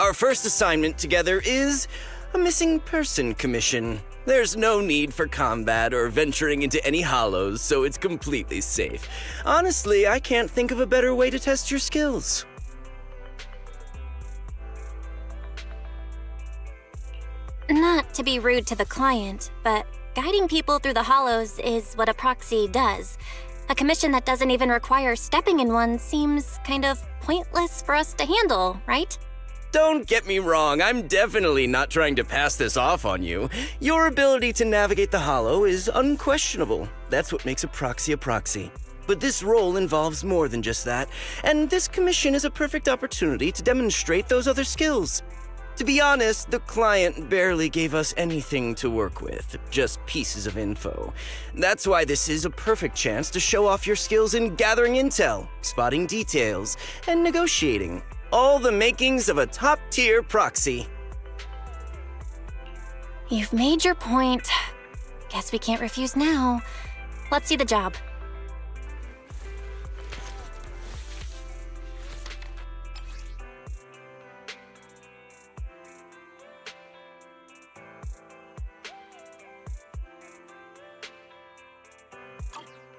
Our first assignment together is a missing person commission. There's no need for combat or venturing into any hollows, so it's completely safe. Honestly, I can't think of a better way to test your skills. Not to be rude to the client, but guiding people through the hollows is what a proxy does. A commission that doesn't even require stepping in one seems kind of pointless for us to handle, right? Don't get me wrong, I'm definitely not trying to pass this off on you. Your ability to navigate the hollow is unquestionable. That's what makes a proxy. But this role involves more than just that, and this commission is a perfect opportunity to demonstrate those other skills. To be honest, the client barely gave us anything to work with, just pieces of info. That's why this is a perfect chance to show off your skills in gathering intel, spotting details, and negotiating. All the makings of a top-tier proxy. You've made your point. Guess we can't refuse now. Let's see the job.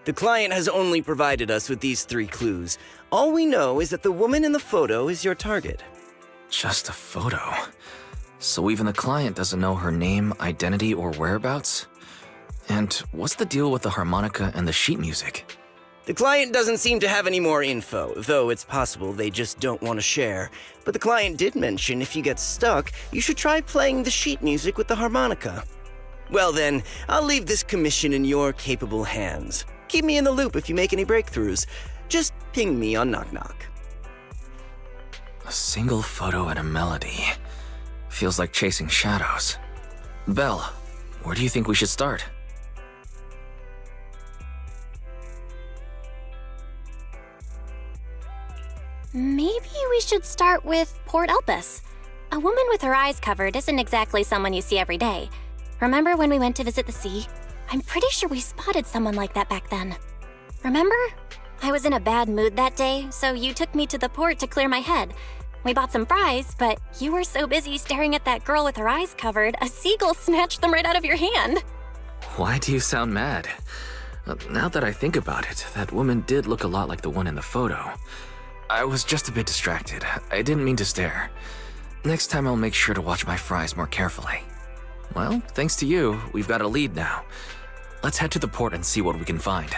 The client has only provided us with these 3 clues. All we know is that the woman in the photo is your target. Just a photo. So even the client doesn't know her name, identity, or whereabouts? And what's the deal with the harmonica and the sheet music? The client doesn't seem to have any more info, though it's possible they just don't want to share. But the client did mention if you get stuck, you should try playing the sheet music with the harmonica. Well then, I'll leave this commission in your capable hands. Keep me in the loop if you make any breakthroughs. Just ping me on Knock Knock. A single photo and a melody. Feels like chasing shadows. Belle, where do you think we should start? Maybe we should start with Port Elpis. A woman with her eyes covered isn't exactly someone you see every day. Remember when we went to visit the sea? I'm pretty sure we spotted someone like that back then. Remember? I was in a bad mood that day, so you took me to the port to clear my head. We bought some fries, but you were so busy staring at that girl with her eyes covered, a seagull snatched them right out of your hand. Why do you sound mad? Now that I think about it, that woman did look a lot like the one in the photo. I was just a bit distracted. I didn't mean to stare. Next time I'll make sure to watch my fries more carefully. Well, thanks to you, we've got a lead now. Let's head to the port and see what we can find.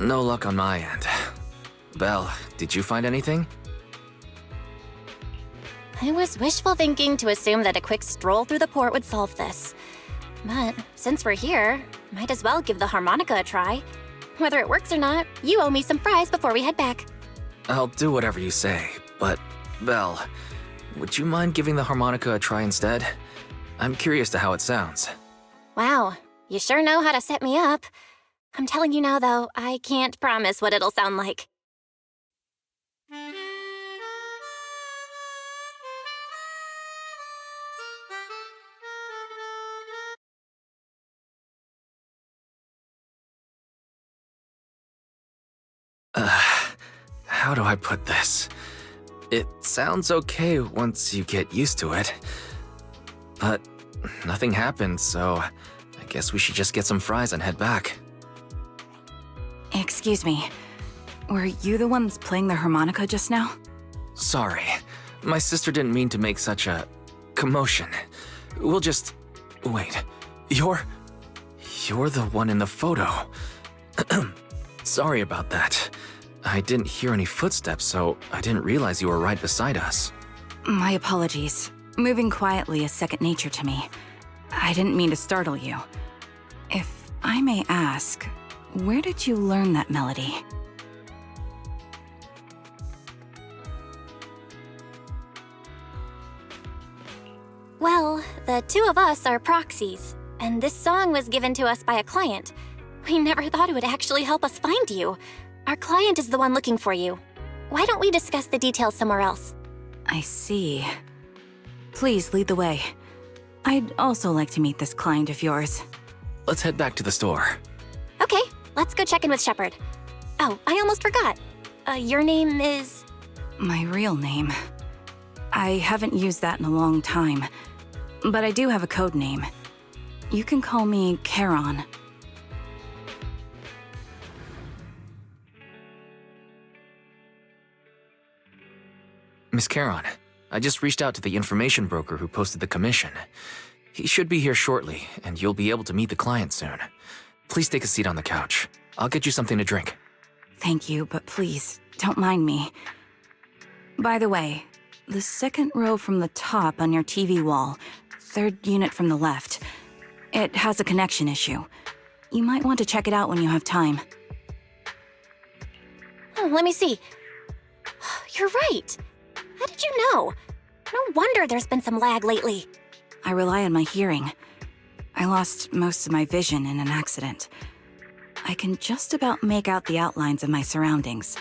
No luck on my end. Belle, did you find anything? It was wishful thinking to assume that a quick stroll through the port would solve this. But since we're here, might as well give the harmonica a try. Whether it works or not, you owe me some fries before we head back. I'll do whatever you say, but Belle, would you mind giving the harmonica a try instead? I'm curious to how it sounds. Wow, you sure know how to set me up. I'm telling you now, though, I can't promise what it'll sound like. How do I put this? It sounds okay once you get used to it. But nothing happened, so I guess we should just get some fries and head back. Excuse me. Were you the ones playing the harmonica just now? Sorry. My sister didn't mean to make such a commotion. We'll just... Wait. You're the one in the photo. Sorry about that. I didn't hear any footsteps, so I didn't realize you were right beside us. My apologies. Moving quietly is second nature to me. I didn't mean to startle you. If I may ask, where did you learn that melody? Well, the two of us are proxies, and this song was given to us by a client. We never thought it would actually help us find you. Our client is the one looking for you. Why don't we discuss the details somewhere else? I see. Please lead the way. I'd also like to meet this client of yours. Let's head back to the store. Okay, let's go check in with Shepard. Oh, I almost forgot. Your name is... My real name. I haven't used that in a long time, but I do have a code name. You can call me Charon. Miss Charon, I just reached out to the information broker who posted the commission. He should be here shortly, and you'll be able to meet the client soon. Please take a seat on the couch. I'll get you something to drink. Thank you, but please, don't mind me. By the way, the second row from the top on your TV wall, third unit from the left, it has a connection issue. You might want to check it out when you have time. Oh, let me see. You're right. How did you know? No wonder there's been some lag lately. I rely on my hearing. I lost most of my vision in an accident. I can just about make out the outlines of my surroundings.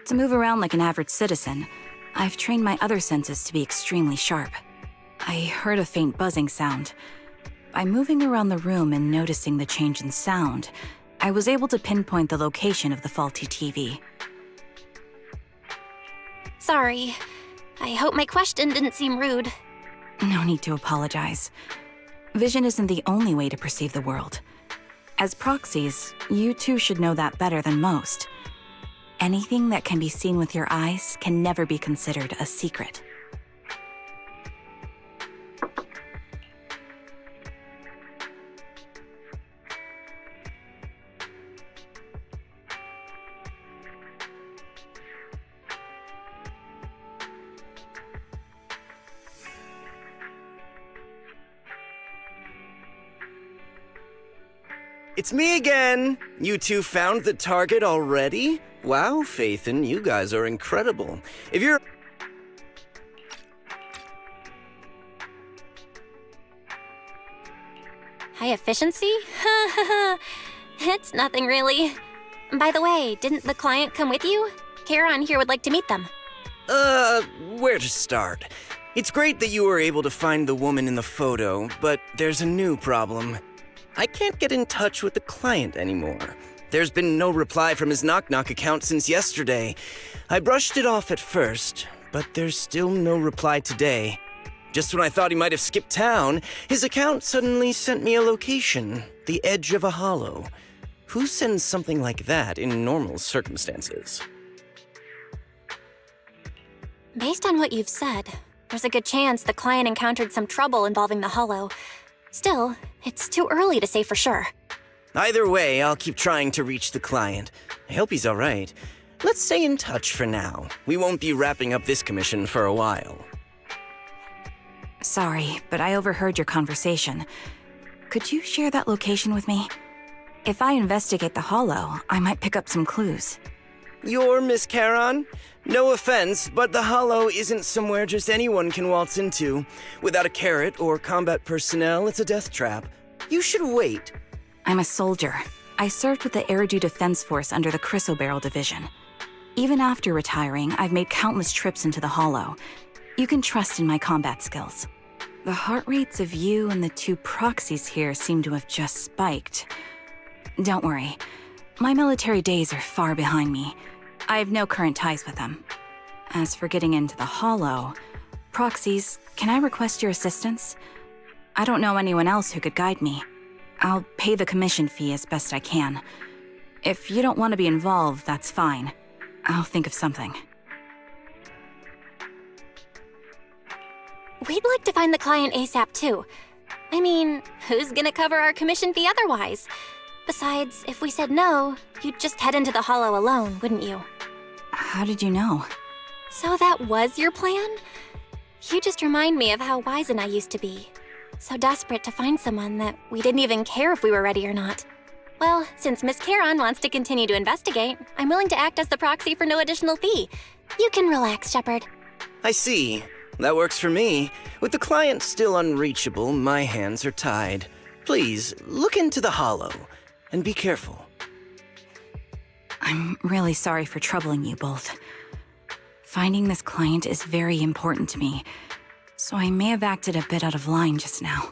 To move around like an average citizen, I've trained my other senses to be extremely sharp. I heard a faint buzzing sound. By moving around the room and noticing the change in sound, I was able to pinpoint the location of the faulty TV. Sorry. I hope my question didn't seem rude. No need to apologize. Vision isn't the only way to perceive the world. As proxies, you too should know that better than most. Anything that can be seen with your eyes can never be considered a secret. It's me again! You two found the target already? Wow, Faithin, you guys are incredible. If you're... High efficiency? It's nothing really. By the way, didn't the client come with you? Charon here would like to meet them. Where to start? It's great that you were able to find the woman in the photo, but there's a new problem. I can't get in touch with the client anymore. There's been no reply from his Knock Knock account since yesterday. I brushed it off at first, but there's still no reply today. Just when I thought he might have skipped town, his account suddenly sent me a location, the edge of a hollow. Who sends something like that in normal circumstances? Based on what you've said, there's a good chance the client encountered some trouble involving the hollow. Still, it's too early to say for sure. Either way, I'll keep trying to reach the client. I hope he's alright. Let's stay in touch for now. We won't be wrapping up this commission for a while. Sorry, but I overheard your conversation. Could you share that location with me? If I investigate the Hollow, I might pick up some clues. You're Miss Charon? No offense, but the Hollow isn't somewhere just anyone can waltz into. Without a carrot or combat personnel, it's a death trap. You should wait. I'm a soldier. I served with the Eridu Defense Force under the Chrysoberyl Division. Even after retiring, I've made countless trips into the Hollow. You can trust in my combat skills. The heart rates of you and the two proxies here seem to have just spiked. Don't worry. My military days are far behind me. I have no current ties with them. As for getting into the Hollow, proxies, can I request your assistance? I don't know anyone else who could guide me. I'll pay the commission fee as best I can. If you don't want to be involved, that's fine. I'll think of something. We'd like to find the client ASAP too. I mean, who's gonna cover our commission fee otherwise? Besides, if we said no, you'd just head into the Hollow alone, wouldn't you? How did you know? So that was your plan? You just remind me of how wise and I used to be. So desperate to find someone that we didn't even care if we were ready or not. Well, since Miss Charon wants to continue to investigate, I'm willing to act as the proxy for no additional fee. You can relax, Shepard. I see. That works for me. With the client still unreachable, my hands are tied. Please, look into the Hollow, and be careful. I'm really sorry for troubling you both. Finding this client is very important to me, so I may have acted a bit out of line just now.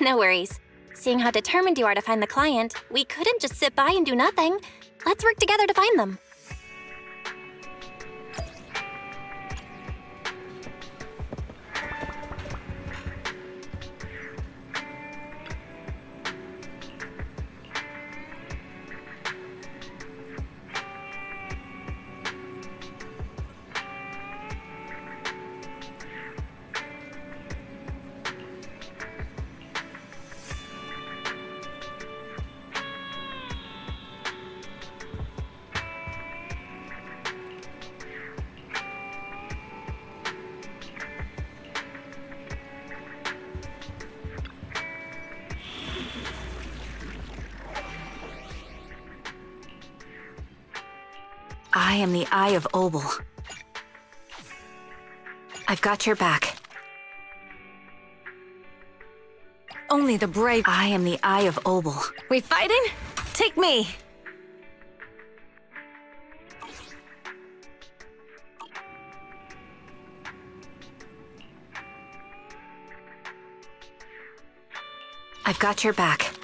No worries. Seeing how determined you are to find the client, we couldn't just sit by and do nothing. Let's work together to find them. I am the Eye of Obel. I've got your back. Only the brave. I am the Eye of Obel. We fighting? Take me. I've got your back.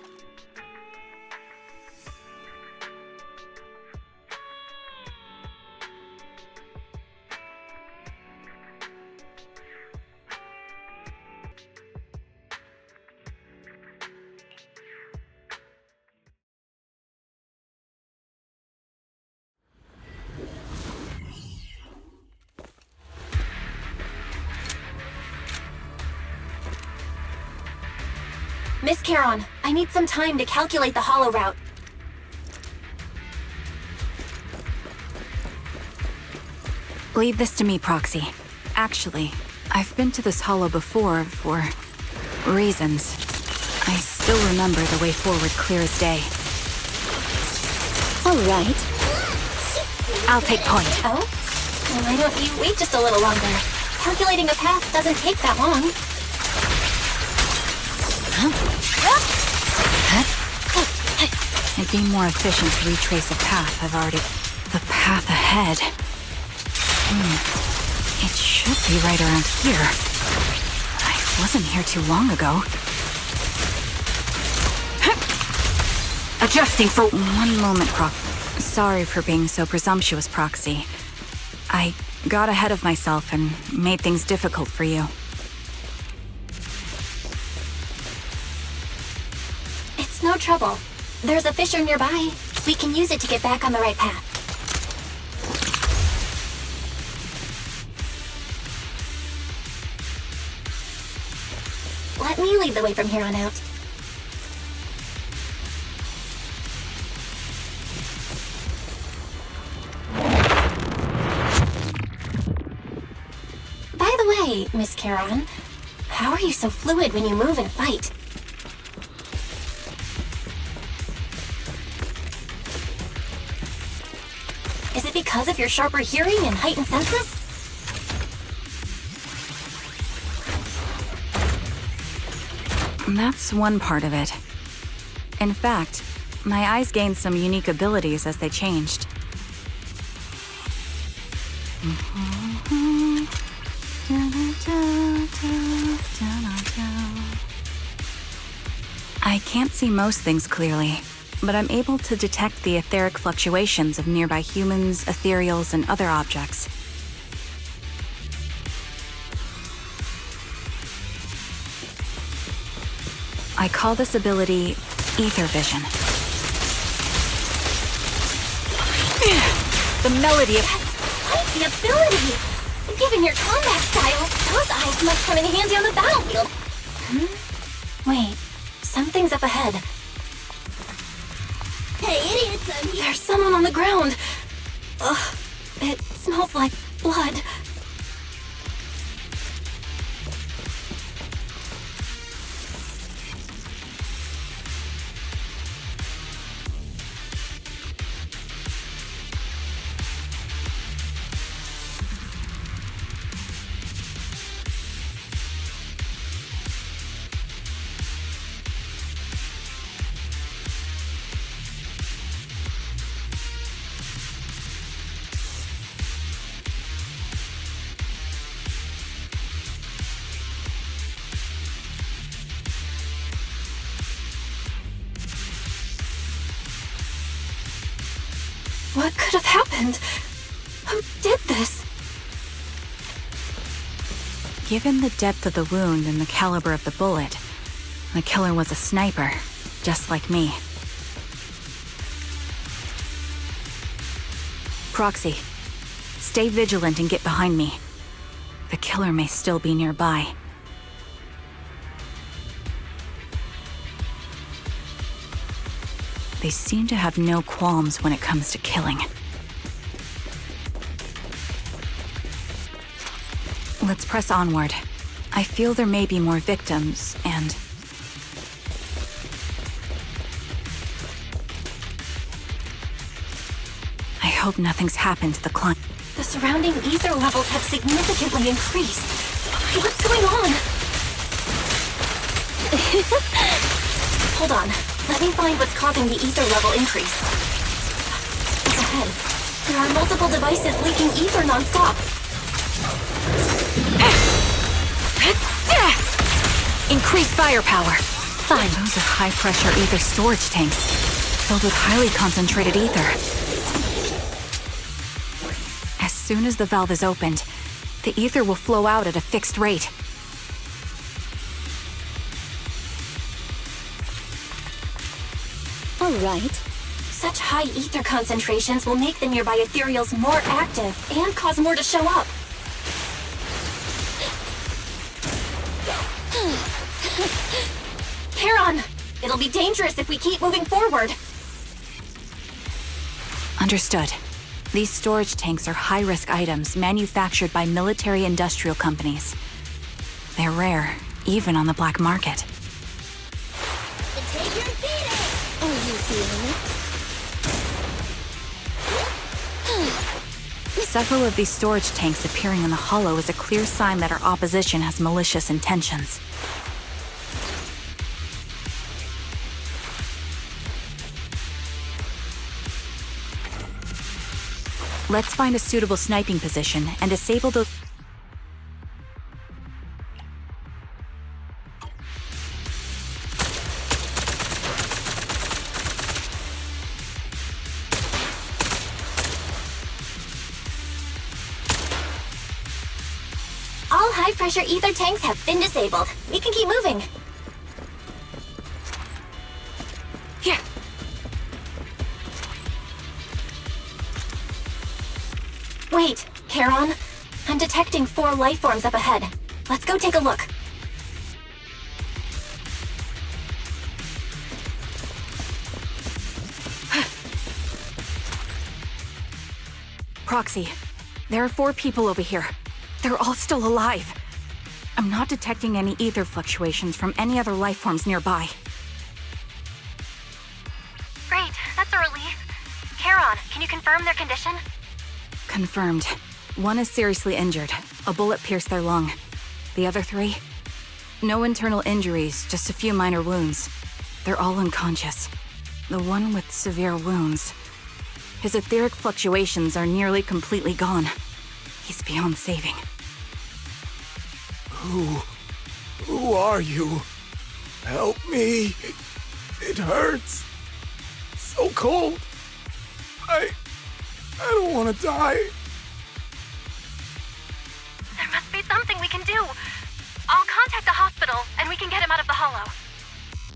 Miss Charon, I need some time to calculate the Hollow route. Leave this to me, Proxy. Actually, I've been to this Hollow before for reasons. I still remember the way forward clear as day. All right. I'll take point. Oh? Well, why don't you wait just a little longer? Calculating a path doesn't take that long. It'd be more efficient to retrace a path I've already... The path ahead. It should be right around here. I wasn't here too long ago. Adjusting for 1 moment, Sorry for being so presumptuous, Proxy. I got ahead of myself and made things difficult for you. It's no trouble. There's a fissure nearby. We can use it to get back on the right path. Let me lead the way from here on out. Wait, Miss Charon. How are you so fluid when you move and fight? Is it because of your sharper hearing and heightened senses? That's one part of it. In fact, my eyes gained some unique abilities as they changed. I can't see most things clearly, but I'm able to detect the etheric fluctuations of nearby humans, ethereals, and other objects. I call this ability ether vision. The melody of... That's quite the ability! Given your combat style, those eyes must come in handy on the battlefield. Wait, something's up ahead. Hey, idiots, I'm here. There's someone on the ground. Ugh, it smells like blood. What could have happened? Who did this? Given the depth of the wound and the caliber of the bullet, the killer was a sniper, just like me. Proxy, stay vigilant and get behind me. The killer may still be nearby. They seem to have no qualms when it comes to killing. Let's press onward. I feel there may be more victims, and... I hope nothing's happened to the client. The surrounding ether levels have significantly increased. What's going on? Hold on. Let me find what's causing the ether level increase. Up ahead, there are multiple devices leaking ether non-stop. Increased firepower. Fine. Those are high-pressure ether storage tanks, filled with highly concentrated ether. As soon as the valve is opened, the ether will flow out at a fixed rate. All right. Such high ether concentrations will make the nearby ethereals more active and cause more to show up. Charon! It'll be dangerous if we keep moving forward. Understood. These storage tanks are high-risk items manufactured by military-industrial companies. They're rare, even on the black market. Take your beating! Are you feeling it? Several of these storage tanks appearing in the hollow is a clear sign that our opposition has malicious intentions. Let's find a suitable sniping position and disable the... All high-pressure ether tanks have been disabled. We can keep moving. Here. Wait, Charon. I'm detecting 4 life forms up ahead. Let's go take a look. Proxy, there are 4 people over here. They're all still alive. I'm not detecting any ether fluctuations from any other life forms nearby. Great, that's a relief. Charon, can you confirm their condition? Confirmed. One is seriously injured. A bullet pierced their lung. The other three? No internal injuries, just a few minor wounds. They're all unconscious. The one with severe wounds. His etheric fluctuations are nearly completely gone. He's beyond saving. Who are you? Help me. It hurts. So cold. I don't want to die. There must be something we can do. I'll contact the hospital, and we can get him out of the hollow.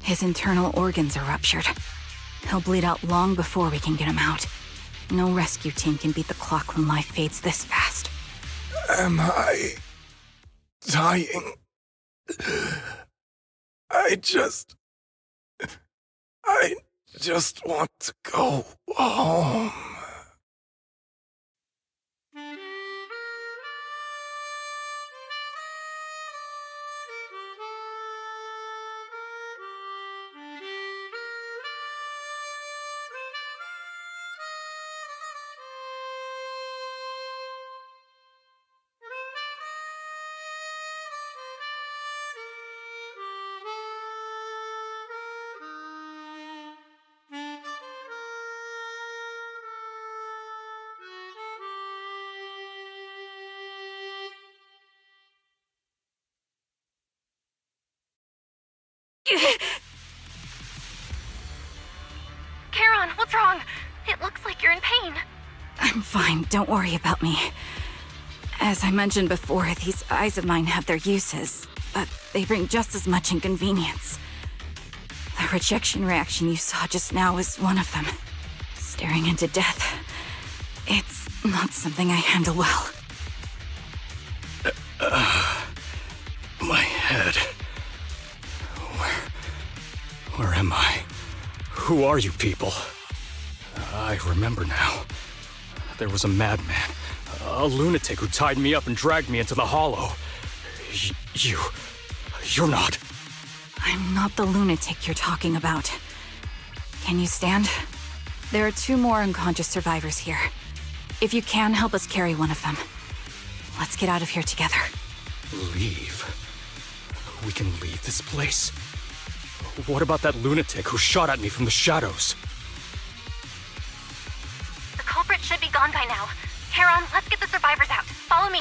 His internal organs are ruptured. He'll bleed out long before we can get him out. No rescue team can beat the clock when life fades this fast. Am I dying? I just want to go home. Charon, what's wrong? It looks like you're in pain. I'm fine, don't worry about me. As I mentioned before, these eyes of mine have their uses, but they bring just as much inconvenience. The rejection reaction you saw just now was one of them. Staring into death. It's not something I handle well. My head. Where am I? Who are you people? I remember now. There was a madman, a lunatic who tied me up and dragged me into the hollow. You're not. I'm not the lunatic you're talking about. Can you stand? There are 2 more unconscious survivors here. If you can, help us carry one of them. Let's get out of here together. Leave? We can leave this place? What about that lunatic who shot at me from the shadows? The culprit should be gone by now. Charon, let's get the survivors out. Follow me.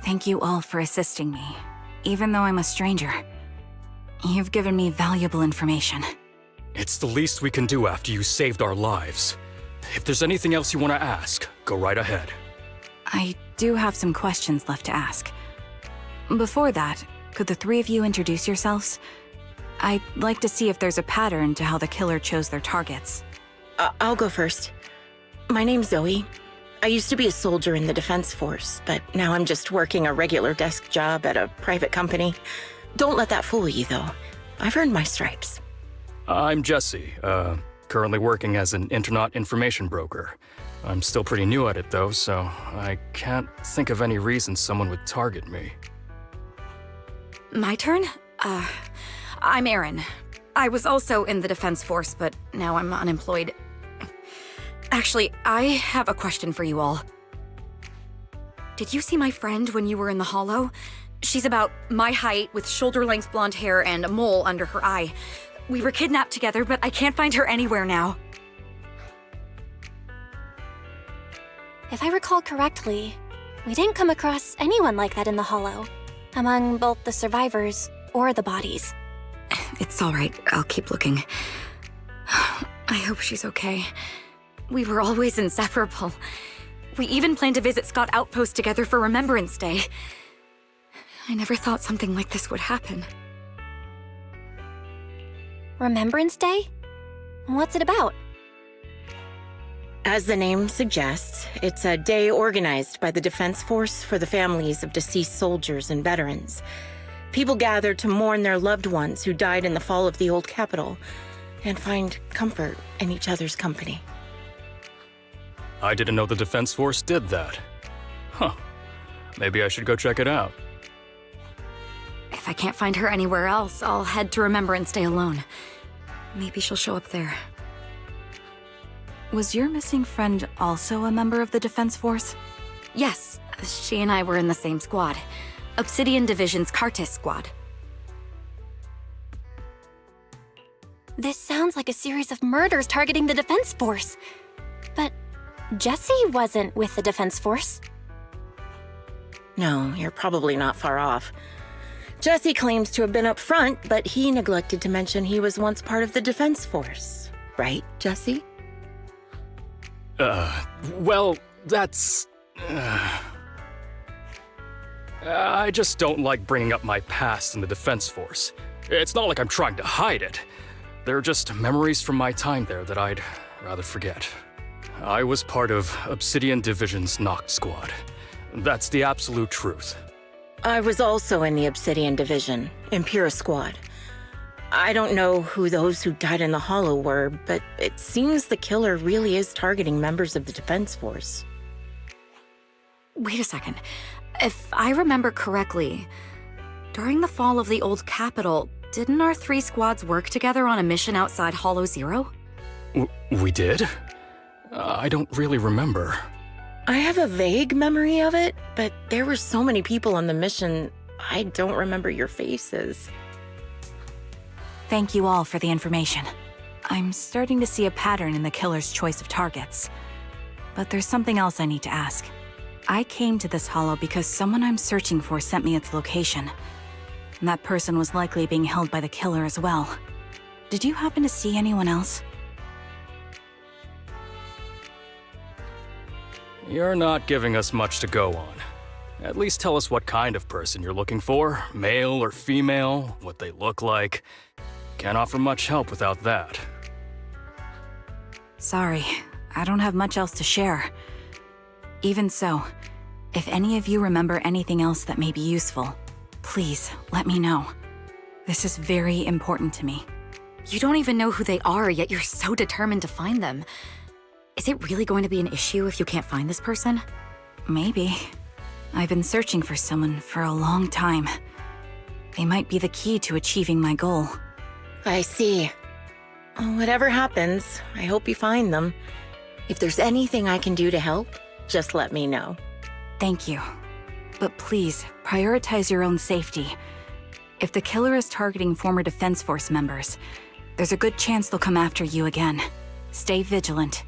Thank you all for assisting me, even though I'm a stranger. You've given me valuable information. It's the least we can do after you saved our lives. If there's anything else you want to ask, go right ahead. I do have some questions left to ask. Before that, could the three of you introduce yourselves? I'd like to see if there's a pattern to how the killer chose their targets. I'll go first. My name's Zoe. I used to be a soldier in the Defense Force, but now I'm just working a regular desk job at a private company. Don't let that fool you, though. I've earned my stripes. I'm Jesse, currently working as an internet information broker. I'm still pretty new at it, though, so I can't think of any reason someone would target me. My turn? I'm Erin. I was also in the Defense Force, but now I'm unemployed. Actually, I have a question for you all. Did you see my friend when you were in the Hollow? She's about my height, with shoulder-length blonde hair and a mole under her eye. We were kidnapped together, but I can't find her anywhere now. If I recall correctly, we didn't come across anyone like that in the Hollow, among both the survivors or the bodies. It's all right. I'll keep looking. I hope she's okay. We were always inseparable. We even planned to visit Scott Outpost together for Remembrance Day. I never thought something like this would happen. Remembrance Day? What's it about? As the name suggests, it's a day organized by the Defense Force for the families of deceased soldiers and veterans. People gather to mourn their loved ones who died in the fall of the old capital and find comfort in each other's company. I didn't know the Defense Force did that. Huh. Maybe I should go check it out. If I can't find her anywhere else, I'll head to Remembrance Day alone. Maybe she'll show up there. Was your missing friend also a member of the Defense Force? Yes, she and I were in the same squad. Obsidian Division's Cartis squad. This sounds like a series of murders targeting the Defense Force. But Jesse wasn't with the Defense Force. No, you're probably not far off. Jesse claims to have been up front, but he neglected to mention he was once part of the Defense Force. Right, Jesse? Well, that's... I just don't like bringing up my past in the Defense Force. It's not like I'm trying to hide it. They're just memories from my time there that I'd rather forget. I was part of Obsidian Division's Noct Squad. That's the absolute truth. I was also in the Obsidian Division, Impura Squad. I don't know who those who died in the Hollow were, but it seems the killer really is targeting members of the Defense Force. Wait a second. If I remember correctly, during the fall of the old capital, didn't our three squads work together on a mission outside Hollow Zero? We did? I don't really remember. I have a vague memory of it, but there were so many people on the mission, I don't remember your faces. Thank you all for the information. I'm starting to see a pattern in the killer's choice of targets. But there's something else I need to ask. I came to this hollow because someone I'm searching for sent me its location. And that person was likely being held by the killer as well. Did you happen to see anyone else? You're not giving us much to go on. At least tell us what kind of person you're looking for, male or female, what they look like. Can't offer much help without that. Sorry, I don't have much else to share. Even so, if any of you remember anything else that may be useful, please let me know. This is very important to me. You don't even know who they are, yet you're so determined to find them. Is it really going to be an issue if you can't find this person? Maybe. I've been searching for someone for a long time. They might be the key to achieving my goal. I see. Whatever happens, I hope you find them. If there's anything I can do to help, just let me know. Thank you. But please, prioritize your own safety. If the killer is targeting former Defense Force members, there's a good chance they'll come after you again. Stay vigilant.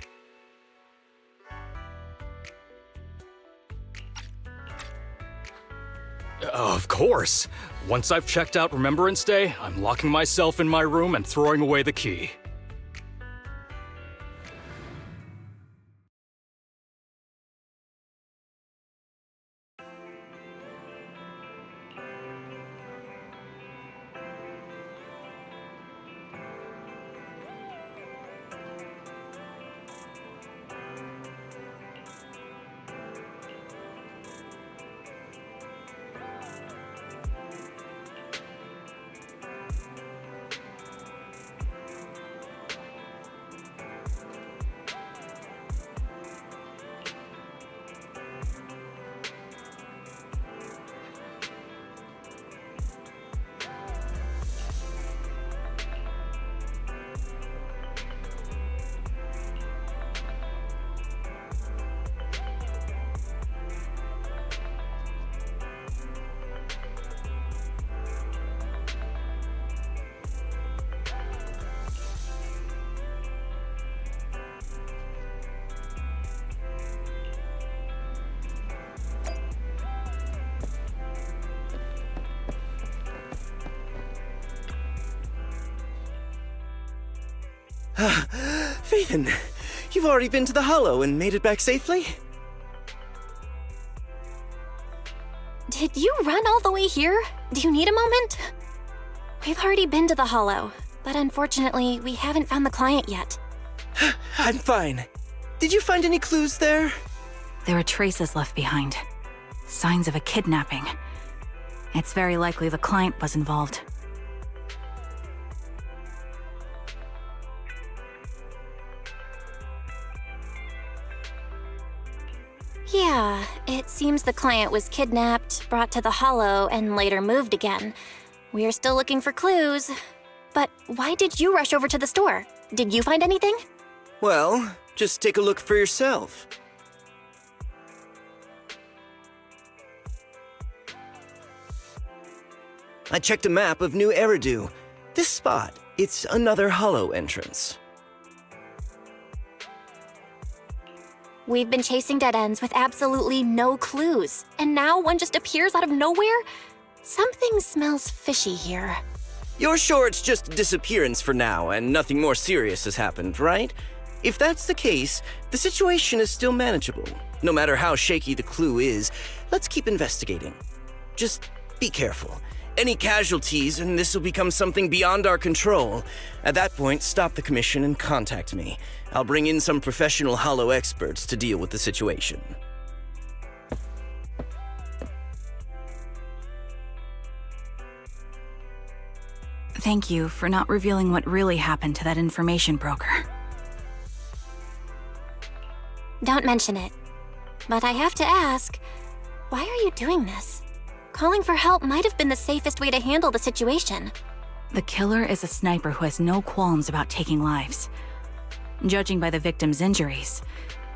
Of course. Once I've checked out Remembrance Day, I'm locking myself in my room and throwing away the key. Phaeton, you've already been to the Hollow and made it back safely? Did you run all the way here? Do you need a moment? We've already been to the Hollow, but unfortunately, we haven't found the client yet. I'm fine. Did you find any clues there? There are traces left behind. Signs of a kidnapping. It's very likely the client was involved. Yeah, it seems the client was kidnapped, brought to the Hollow, and later moved again. We are still looking for clues. But why did you rush over to the store? Did you find anything? Well, just take a look for yourself. I checked a map of New Eridu. This spot, it's another Hollow entrance. We've been chasing dead ends with absolutely no clues, and now one just appears out of nowhere? Something smells fishy here. You're sure it's just a disappearance for now and nothing more serious has happened, right? If that's the case, the situation is still manageable. No matter how shaky the clue is, let's keep investigating. Just be careful. Any casualties, and this will become something beyond our control. At that point, stop the commission and contact me. I'll bring in some professional Hollow experts to deal with the situation. Thank you for not revealing what really happened to that information broker. Don't mention it. But I have to ask, why are you doing this? Calling for help might have been the safest way to handle the situation. The killer is a sniper who has no qualms about taking lives. Judging by the victim's injuries,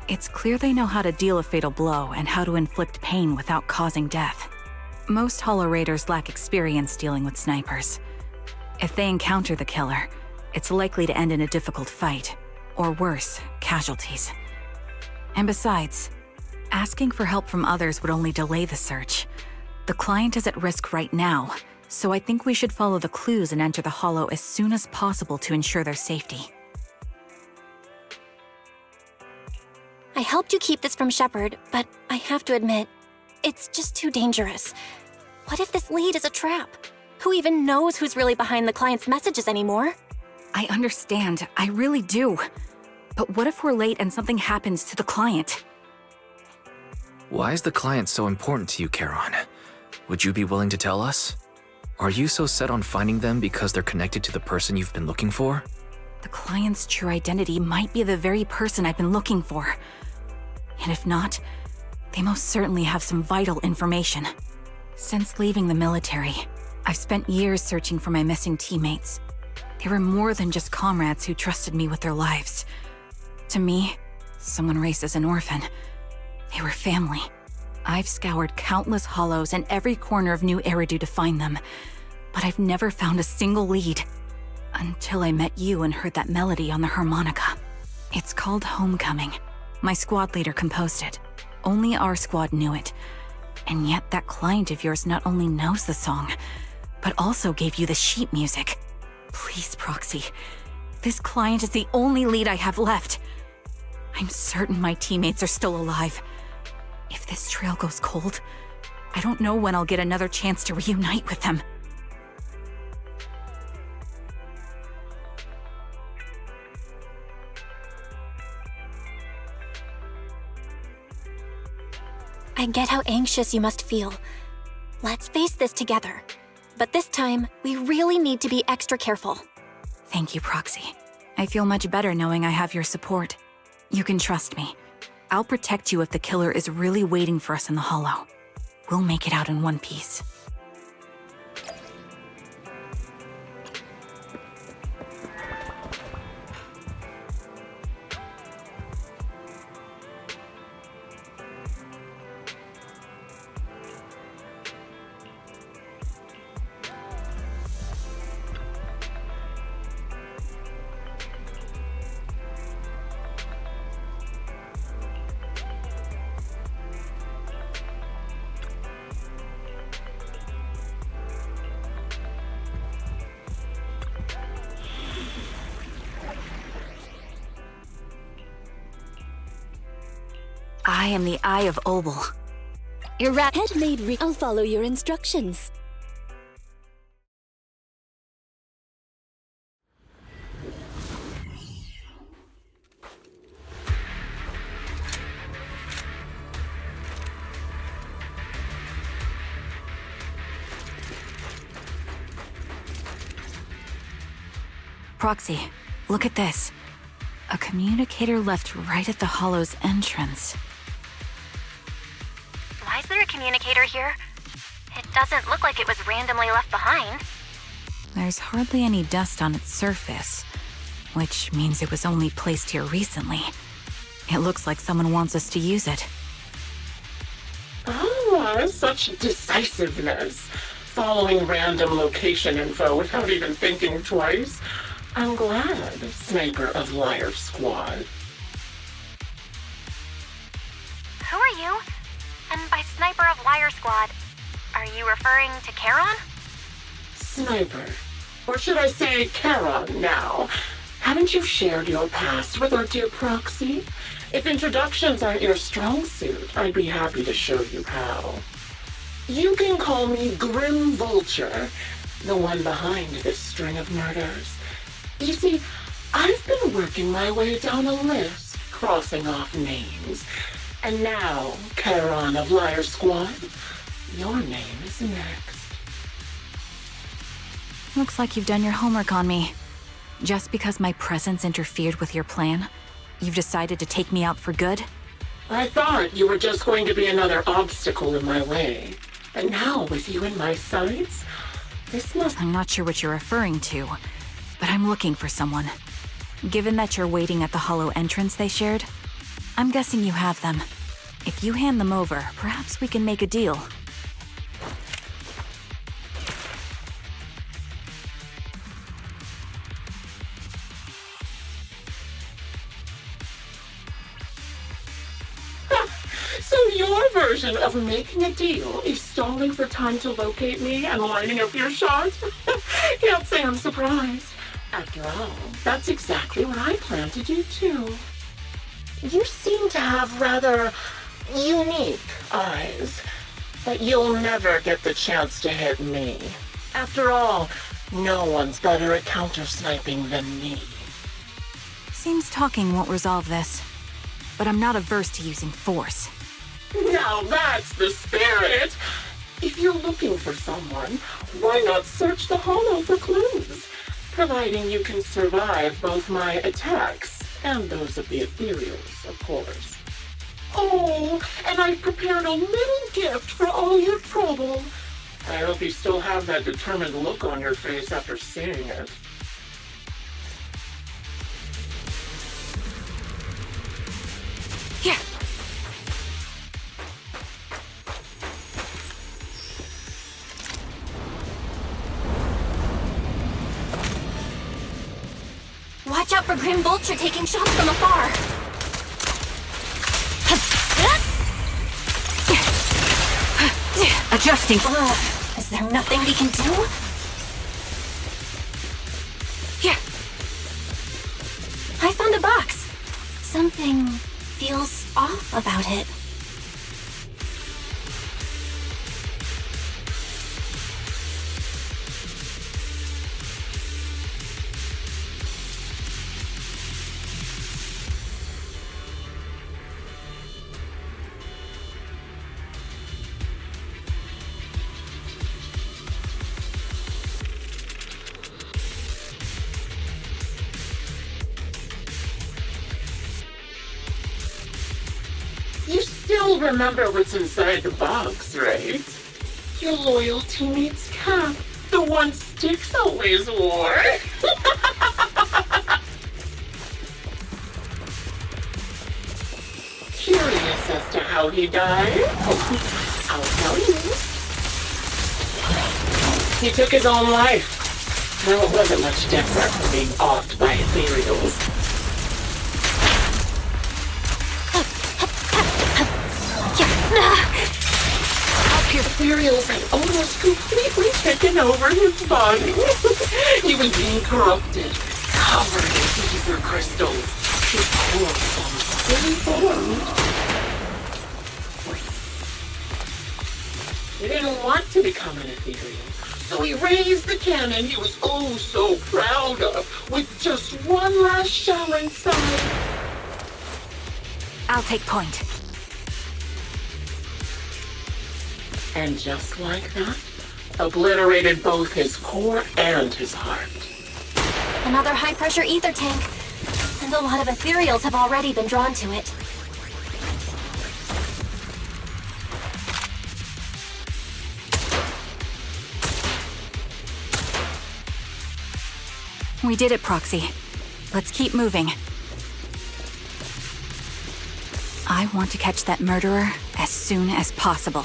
it's clear they know how to deal a fatal blow and how to inflict pain without causing death. Most Hollow Raiders lack experience dealing with snipers. If they encounter the killer, it's likely to end in a difficult fight, or worse, casualties. And besides, asking for help from others would only delay the search. The client is at risk right now, so I think we should follow the clues and enter the Hollow as soon as possible to ensure their safety. I helped you keep this from Shepard, but I have to admit, it's just too dangerous. What if this lead is a trap? Who even knows who's really behind the client's messages anymore? I understand, I really do. But what if we're late and something happens to the client? Why is the client so important to you, Charon? Would you be willing to tell us? Are you so set on finding them because they're connected to the person you've been looking for? The client's true identity might be the very person I've been looking for. And if not, they most certainly have some vital information. Since leaving the military, I've spent years searching for my missing teammates. They were more than just comrades who trusted me with their lives. To me, someone raised as an orphan, they were family. I've scoured countless hollows and every corner of New Eridu to find them, but I've never found a single lead. Until I met you and heard that melody on the harmonica. It's called Homecoming. My squad leader composed it. Only our squad knew it. And yet that client of yours not only knows the song, but also gave you the sheet music. Please, Proxy. This client is the only lead I have left. I'm certain my teammates are still alive. If this trail goes cold, I don't know when I'll get another chance to reunite with them. I get how anxious you must feel. Let's face this together. But this time, we really need to be extra careful. Thank you, Proxy. I feel much better knowing I have your support. You can trust me. I'll protect you if the killer is really waiting for us in the Hollow. We'll make it out in one piece. I am the Eye of Obel. Your rat head made I'll follow your instructions. Proxy, look at this. A communicator left right at the Hollow's entrance. Why is there a communicator here? It doesn't look like it was randomly left behind. There's hardly any dust on its surface, which means it was only placed here recently. It looks like someone wants us to use it. Oh, such decisiveness. Following random location info without even thinking twice. I'm glad, Sniper of Liar Squad. Who are you? And by Sniper of Liar Squad, are you referring to Charon? Sniper. Or should I say Charon now? Haven't you shared your past with our dear Proxy? If introductions aren't your strong suit, I'd be happy to show you how. You can call me Grim Vulture, the one behind this string of murders. You see, I've been working my way down a list, crossing off names. And now, Charon of Liar Squad, your name is next. Looks like you've done your homework on me. Just because my presence interfered with your plan, you've decided to take me out for good? I thought you were just going to be another obstacle in my way. But now, with you in my sights, this must... I'm not sure what you're referring to, but I'm looking for someone. Given that you're waiting at the Hollow entrance they shared, I'm guessing you have them. If you hand them over, perhaps we can make a deal. So your version of making a deal is stalling for time to locate me and lining up your shot? Can't say I'm surprised. After all, that's exactly what I plan to do too. You seem to have rather unique eyes, but you'll never get the chance to hit me. After all, no one's better at counter-sniping than me. Seems talking won't resolve this, but I'm not averse to using force. Now that's the spirit! If you're looking for someone, why not search the Hollow for clues? Providing you can survive both my attacks and those of the ethereals, of course. Oh, and I've prepared a little gift for all your trouble. I hope you still have that determined look on your face after seeing it. Yeah. Watch out for Grim Vulture taking shots from afar! Adjusting. Is there nothing we can do? Yeah. I found a box. Something feels off about it. You still remember what's inside the box, right? Your loyal teammate's cap, the one Styx always wore. Curious as to how he died? I'll tell you. He took his own life. Now it wasn't much different from being offed by ethereals. Ethereals had almost completely taken over his body. He was being corrupted, covered in ether crystals. His corpse almost fully formed. He didn't want to become an ethereal, so he raised the cannon he was oh so proud of, with just one last shell inside. I'll take point. And just like that, obliterated both his core and his heart. Another high-pressure ether tank. And a lot of ethereals have already been drawn to it. We did it, Proxy. Let's keep moving. I want to catch that murderer as soon as possible.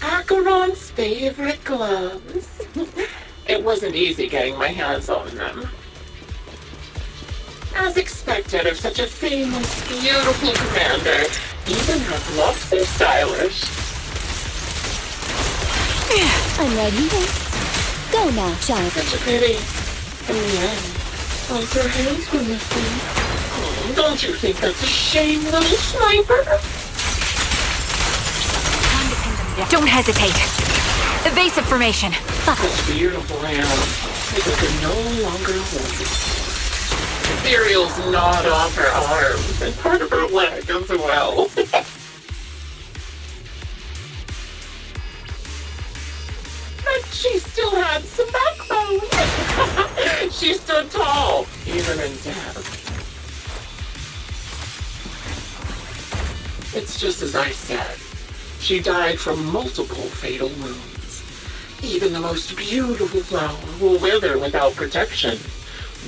Acheron's favorite gloves. It wasn't easy getting my hands on them. As expected of such a famous, beautiful commander, even her gloves are stylish. I'm ready. Go now, child. Such a pity. In the end, both her hands were missing. Oh, don't you think that's a shame, little sniper? Don't hesitate. Evasive formation. Such beautiful hands. They could no longer hold it. Ethereal's gnawed off her arms and part of her leg as well. But she still had some backbone. She stood tall, even in death. It's just as I said. She died from multiple fatal wounds. Even the most beautiful flower will wither without protection,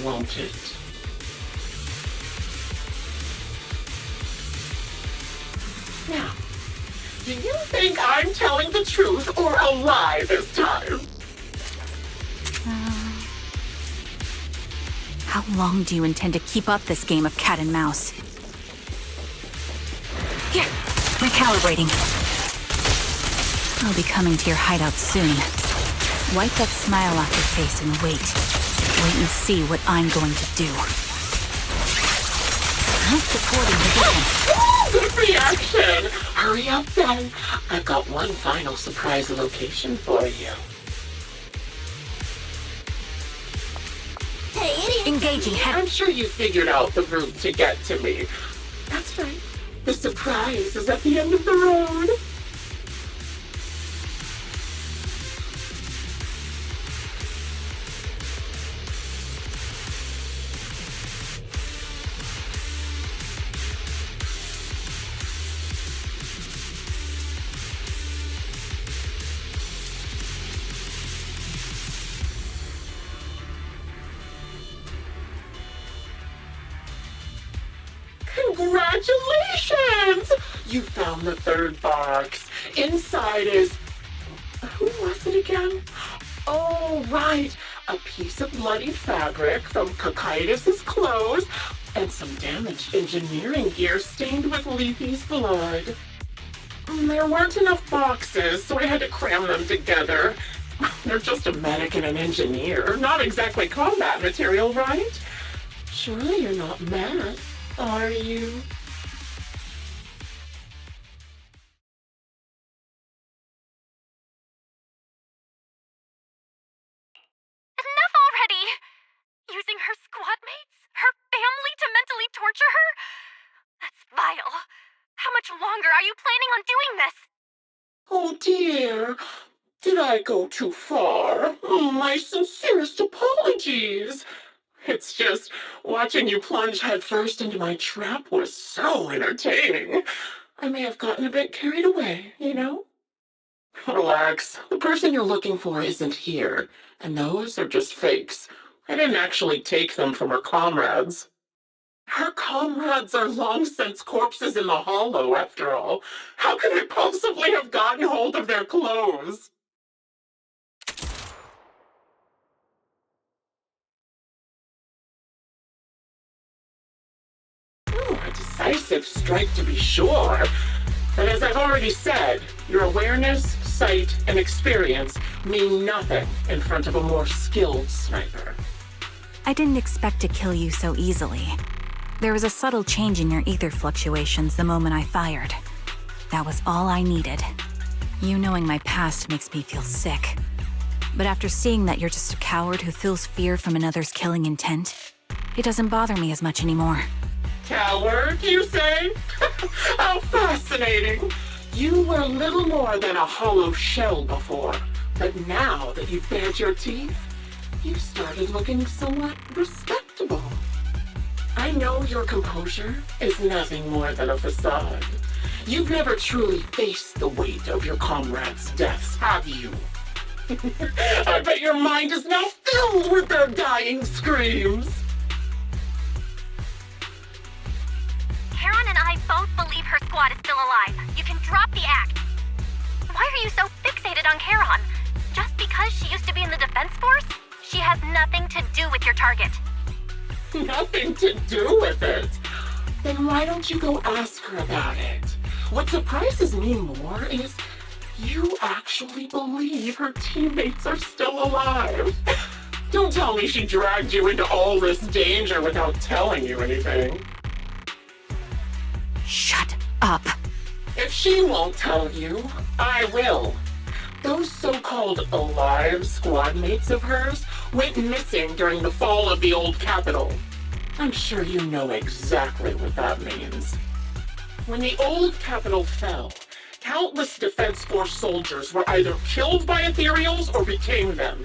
won't it? Now, do you think I'm telling the truth or a lie this time? How long do you intend to keep up this game of cat and mouse? Yeah, recalibrating. I'll be coming to your hideout soon. Wipe that smile off your face and wait. Wait and see what I'm going to do. Supporting position. Good reaction! Hurry up then. I've got one final surprise location for you. Hey, idiot! Engaging. I'm sure you figured out the route to get to me. That's right. The surprise is at the end of the road. Congratulations! You found the third box. Inside is... Who was it again? Oh, right. A piece of bloodied fabric from Cocytus's clothes and some damaged engineering gear stained with Leafy's blood. There weren't enough boxes, so I had to cram them together. They're just a medic and an engineer, not exactly combat material, right? Surely you're not mad, are you? Enough already! Using her squad mates? Her family to mentally torture her? That's vile. How much longer are you planning on doing this? Oh dear, did I go too far? My sincerest apologies. It's just, watching you plunge headfirst into my trap was so entertaining. I may have gotten a bit carried away, you know? Relax, the person you're looking for isn't here, and those are just fakes. I didn't actually take them from her comrades. Her comrades are long since corpses in the hollow, after all. How could I possibly have gotten hold of their clothes? A decisive strike to be sure. But as I've already said, your awareness, sight, and experience mean nothing in front of a more skilled sniper. I didn't expect to kill you so easily. There was a subtle change in your ether fluctuations the moment I fired. That was all I needed. You knowing my past makes me feel sick. But after seeing that you're just a coward who feels fear from another's killing intent, it doesn't bother me as much anymore. Coward, you say? How fascinating! You were little more than a hollow shell before, but now that you've bared your teeth, you've started looking somewhat respectable. I know your composure is nothing more than a facade. You've never truly faced the weight of your comrades' deaths, have you? I bet your mind is now filled with their dying screams. Karen and I both believe her squad is still alive. You can drop the act. Why are you so fixated on Karen? Just because she used to be in the defense force? She has nothing to do with your target. Nothing to do with it? Then why don't you go ask her about it? What surprises me more is you actually believe her teammates are still alive. Don't tell me she dragged you into all this danger without telling you anything. Shut up. If she won't tell you, I will. Those so-called alive squad mates of hers went missing during the fall of the old capital. I'm sure you know exactly what that means. When the old capital fell, countless Defense Force soldiers were either killed by ethereals or became them.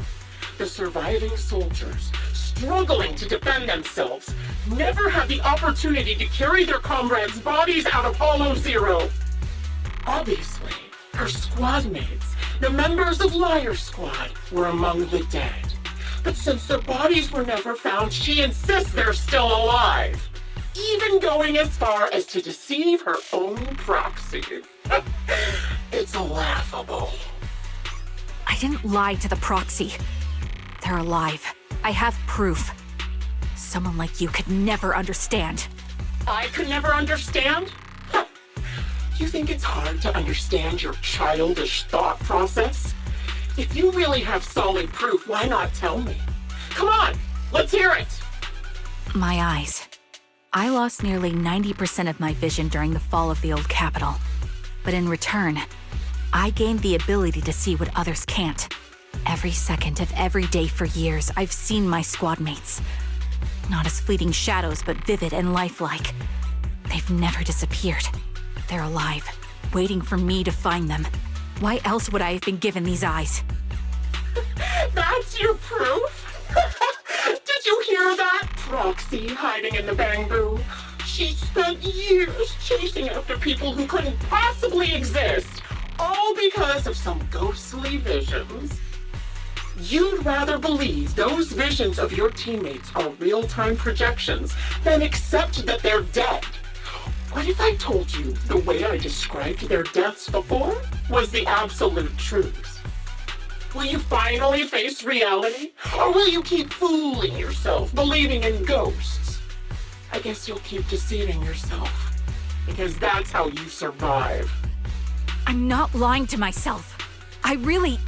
The surviving soldiers, struggling to defend themselves, never had the opportunity to carry their comrades' bodies out of Hollow Zero. Obviously, her squad mates, the members of Liar Squad, were among the dead. But since their bodies were never found, she insists they're still alive, even going as far as to deceive her own proxy. It's laughable. I didn't lie to the proxy. They're alive. I have proof. Someone like you could never understand. I could never understand? You think it's hard to understand your childish thought process? If you really have solid proof, why not tell me? Come on, let's hear it! My eyes. I lost nearly 90% of my vision during the fall of the old capital. But in return, I gained the ability to see what others can't. Every second of every day for years, I've seen my squad mates. Not as fleeting shadows, but vivid and lifelike. They've never disappeared. They're alive, waiting for me to find them. Why else would I have been given these eyes? That's your proof? Did you hear that? Proxy hiding in the bamboo. She spent years chasing after people who couldn't possibly exist, all because of some ghostly visions. You'd rather believe those visions of your teammates are real-time projections than accept that they're dead. What if I told you the way I described their deaths before was the absolute truth? Will you finally face reality? Or will you keep fooling yourself, believing in ghosts? I guess you'll keep deceiving yourself, because that's how you survive. I'm not lying to myself. I really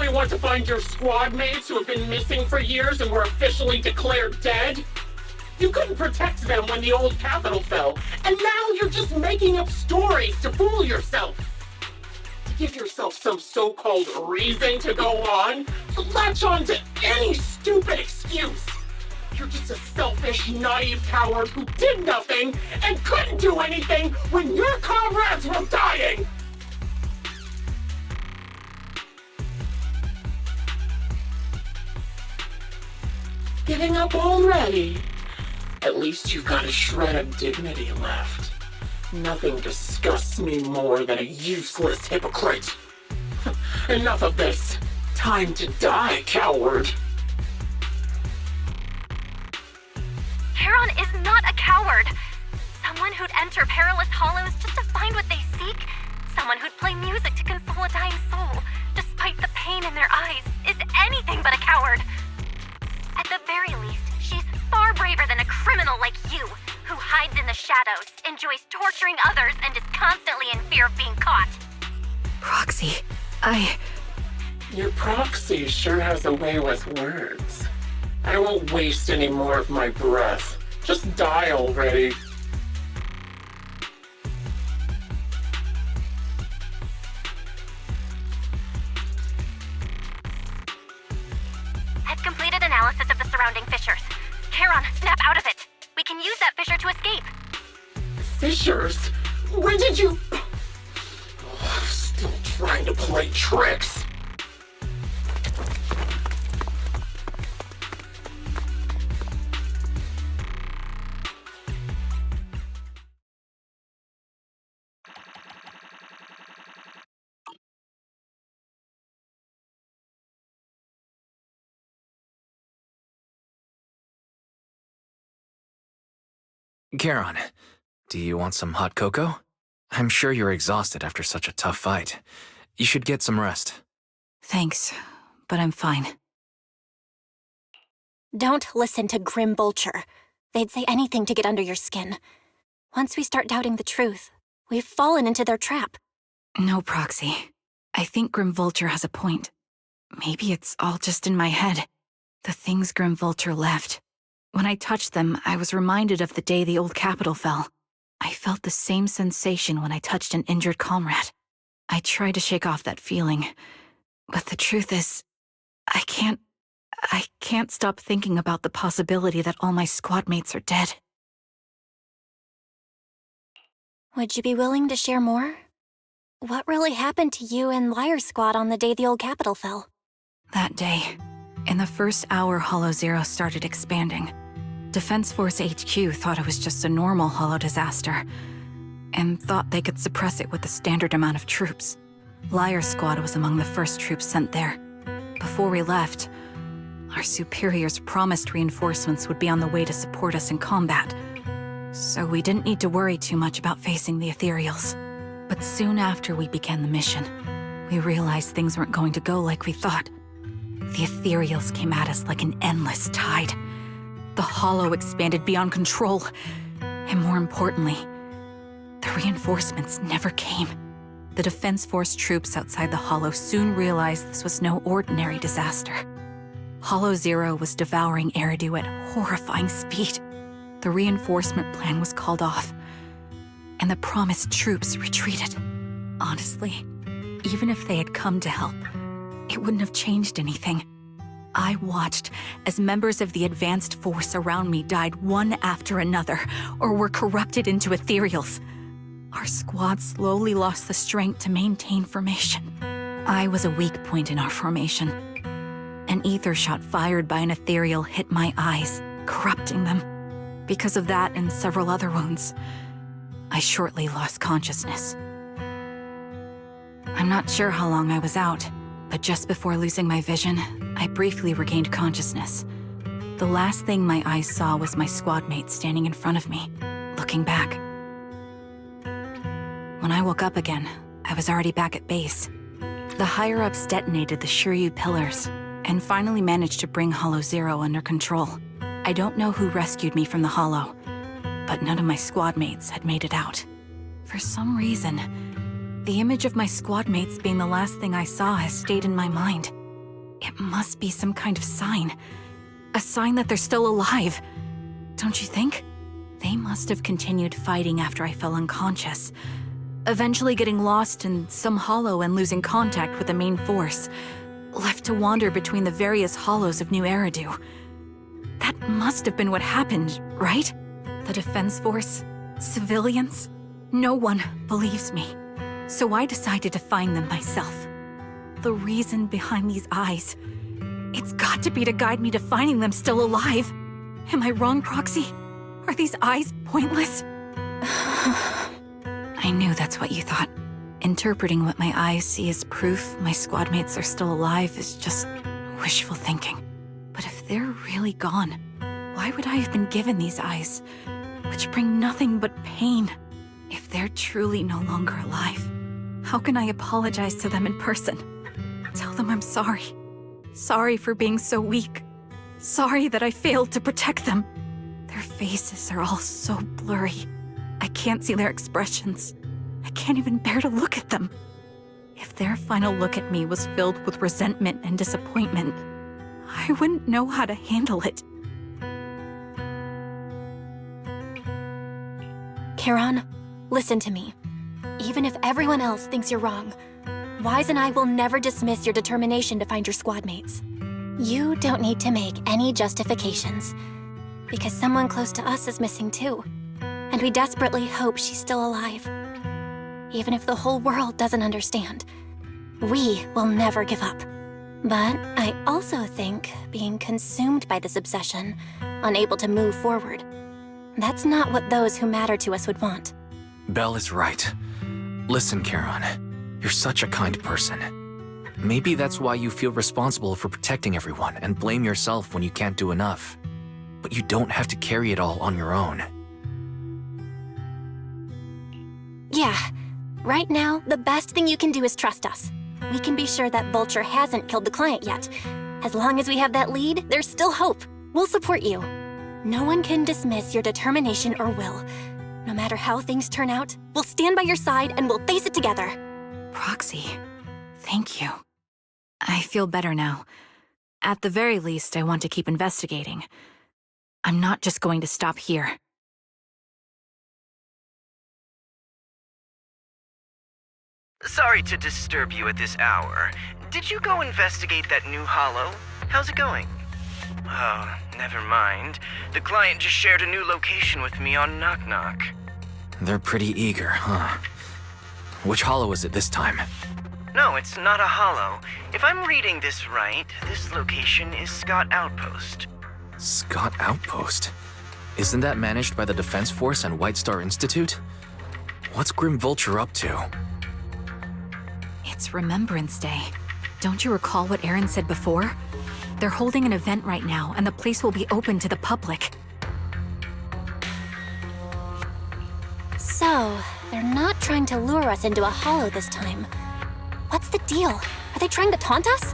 want to find your squad mates who have been missing for years and were officially declared dead? You couldn't protect them when the old capital fell, and now you're just making up stories to fool yourself. To give yourself some so-called reason to go on, to latch on to any stupid excuse. You're just a selfish, naive coward who did nothing and couldn't do anything when your comrades were dying. Giving up already? At least you've got a shred of dignity left. Nothing disgusts me more than a useless hypocrite. Enough of this. Time to die, coward. Charon is not a coward. Someone who'd enter perilous hollows just to find what they seek. Someone who'd play music to console a dying soul, despite the pain in their eyes, is anything but a coward. At the very least, she's far braver than a criminal like you, who hides in the shadows, enjoys torturing others, and is constantly in fear of being caught. Proxy, Your proxy sure has a way with words. I won't waste any more of my breath. Just die already. I've completed analysis of the surrounding fissures. Charon, snap out of it. We can use that fissure to escape. Fissures? When did you... Oh, still trying to play tricks. Charon, do you want some hot cocoa? I'm sure you're exhausted after such a tough fight. You should get some rest. thanks, but I'm fine. Don't listen to Grim Vulture. They'd say anything to get under your skin. Once we start doubting the truth, we've fallen into their trap. No, Proxy. I think Grim Vulture has a point. Maybe it's all just in my head. The things Grim Vulture left. When I touched them, I was reminded of the day the old capital fell. I felt the same sensation when I touched an injured comrade. I tried to shake off that feeling, but the truth is, I can't stop thinking about the possibility that all my squad mates are dead. Would you be willing to share more? What really happened to you and Liar Squad on the day the old capital fell? That day, in the first hour Hollow Zero started expanding, Defense Force HQ thought it was just a normal Hollow disaster, and thought they could suppress it with the standard amount of troops. Liar Squad was among the first troops sent there. Before we left, our superiors promised reinforcements would be on the way to support us in combat, so we didn't need to worry too much about facing the Ethereals. But soon after we began the mission, we realized things weren't going to go like we thought. The Ethereals came at us like an endless tide. The Hollow expanded beyond control, and more importantly, the reinforcements never came. The Defense Force troops outside the Hollow soon realized this was no ordinary disaster. Hollow Zero was devouring Eridu at horrifying speed. The reinforcement plan was called off, and the promised troops retreated. Honestly, even if they had come to help, it wouldn't have changed anything. I watched as members of the advanced force around me died one after another, or were corrupted into ethereals. Our squad slowly lost the strength to maintain formation. I was a weak point in our formation. An ether shot fired by an ethereal hit my eyes, corrupting them. Because of that and several other wounds, I shortly lost consciousness. I'm not sure how long I was out, but just before losing my vision, I briefly regained consciousness. The last thing my eyes saw was my squad mate standing in front of me, looking back. When I woke up again, I was already back at base. The higher-ups detonated the Shiryu pillars, and finally managed to bring Hollow Zero under control. I don't know who rescued me from the Hollow, but none of my squad mates had made it out. For some reason, the image of my squad mates being the last thing I saw has stayed in my mind. It must be some kind of sign. A sign that they're still alive. Don't you think? They must have continued fighting after I fell unconscious, eventually getting lost in some hollow and losing contact with the main force, left to wander between the various hollows of New Eridu. That must have been what happened, right? The Defense Force? Civilians? No one believes me. So I decided to find them myself. The reason behind these eyes, it's got to be to guide me to finding them still alive. Am I wrong, Proxy? Are these eyes pointless? I knew that's what you thought. Interpreting what my eyes see as proof my squad mates are still alive is just wishful thinking. But if they're really gone, why would I have been given these eyes, which bring nothing but pain? If they're truly no longer alive, how can I apologize to them in person? Tell them I'm sorry. Sorry for being so weak. Sorry that I failed to protect them. Their faces are all so blurry. I can't see their expressions. I can't even bear to look at them. If their final look at me was filled with resentment and disappointment, I wouldn't know how to handle it. Kiran, listen to me. Even if everyone else thinks you're wrong, Wise and I will never dismiss your determination to find your squad mates. You don't need to make any justifications, because someone close to us is missing too, and we desperately hope she's still alive. Even if the whole world doesn't understand, we will never give up. But I also think being consumed by this obsession, unable to move forward, that's not what those who matter to us would want. Belle is right. Listen, Charon, you're such a kind person. Maybe that's why you feel responsible for protecting everyone and blame yourself when you can't do enough. But you don't have to carry it all on your own. Yeah, right now, the best thing you can do is trust us. We can be sure that Vulture hasn't killed the client yet. As long as we have that lead, there's still hope. We'll support you. No one can dismiss your determination or will. No matter how things turn out, we'll stand by your side and we'll face it together. Proxy, thank you. I feel better now. At the very least, I want to keep investigating. I'm not just going to stop here. Sorry to disturb you at this hour. Did you go investigate that new hollow? How's it going? Oh, never mind. The client just shared a new location with me on Knock Knock. They're pretty eager, huh? Which hollow is it this time? No, it's not a hollow. If I'm reading this right, this location is Scott Outpost. Scott Outpost? Isn't that managed by the Defense Force and White Star Institute? What's Grim Vulture up to? It's Remembrance Day. Don't you recall what Aaron said before? They're holding an event right now, and the place will be open to the public. So, they're not trying to lure us into a hollow this time. What's the deal? Are they trying to taunt us?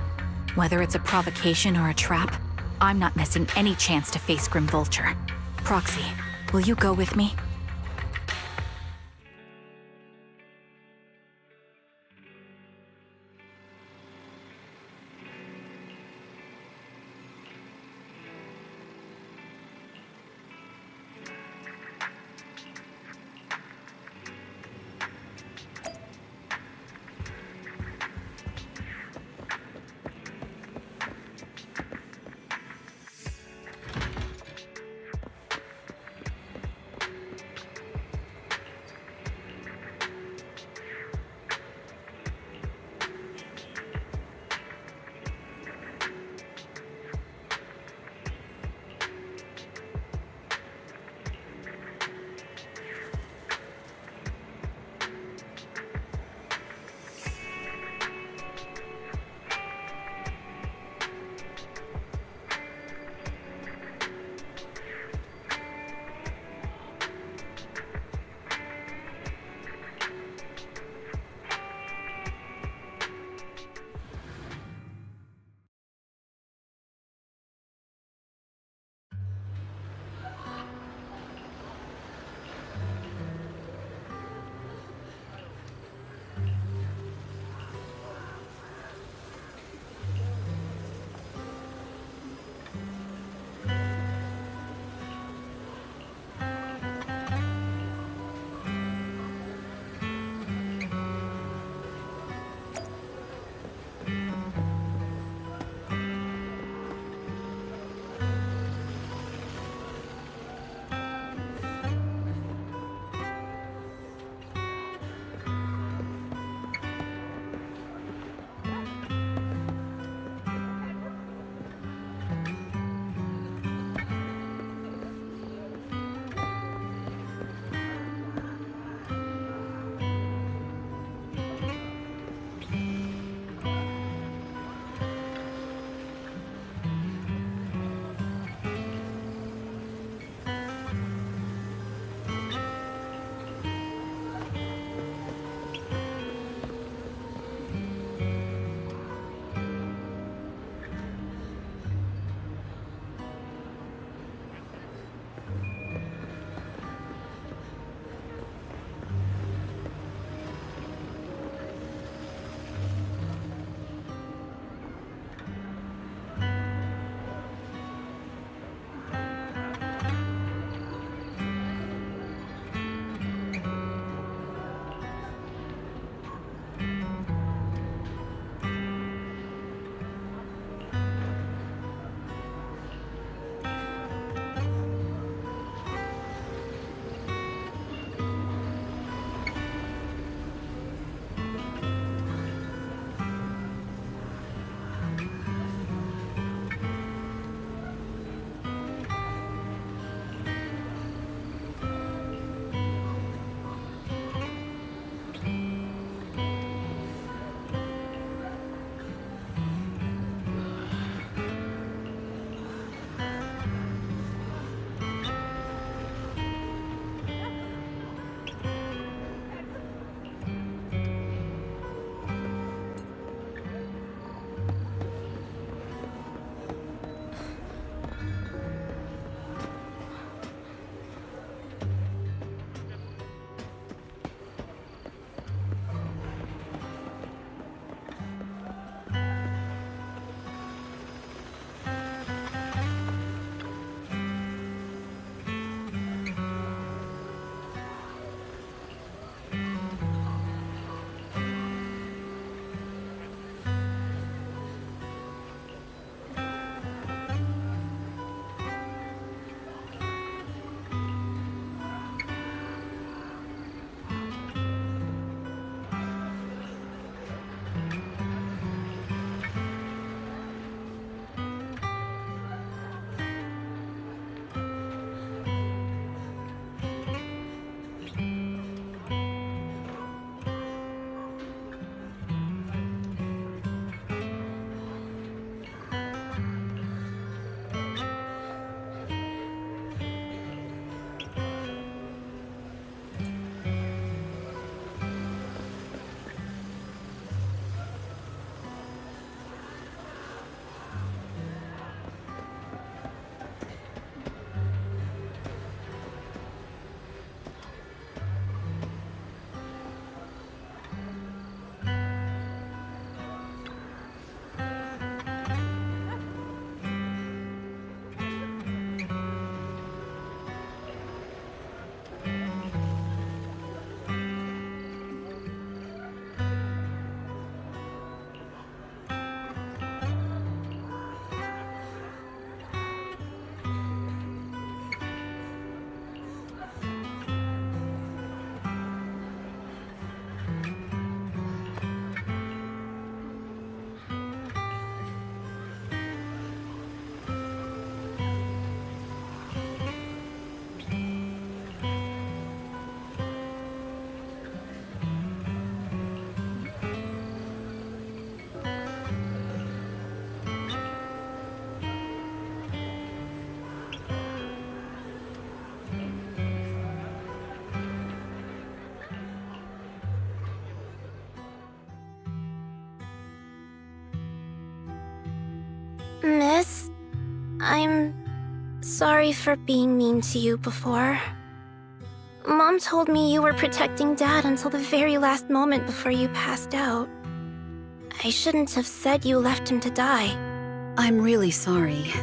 Whether it's a provocation or a trap, I'm not missing any chance to face Grim Vulture. Proxy, will you go with me? I'm sorry for being mean to you before. Mom told me you were protecting Dad until the very last moment before you passed out. I shouldn't have said you left him to die. I'm really sorry.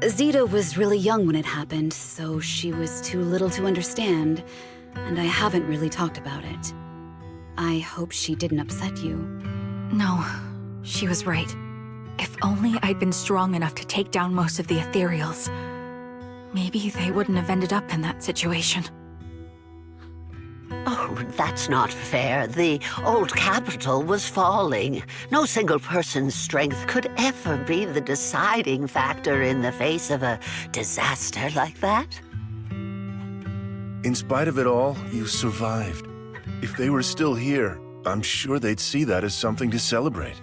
Zita was really young when it happened, so she was too little to understand, and I haven't really talked about it. I hope she didn't upset you. No, she was right. If only I'd been strong enough to take down most of the ethereals, maybe they wouldn't have ended up in that situation. Oh, that's not fair. The old capital was falling. No single person's strength could ever be the deciding factor in the face of a disaster like that. In spite of it all, you survived. If they were still here, I'm sure they'd see that as something to celebrate.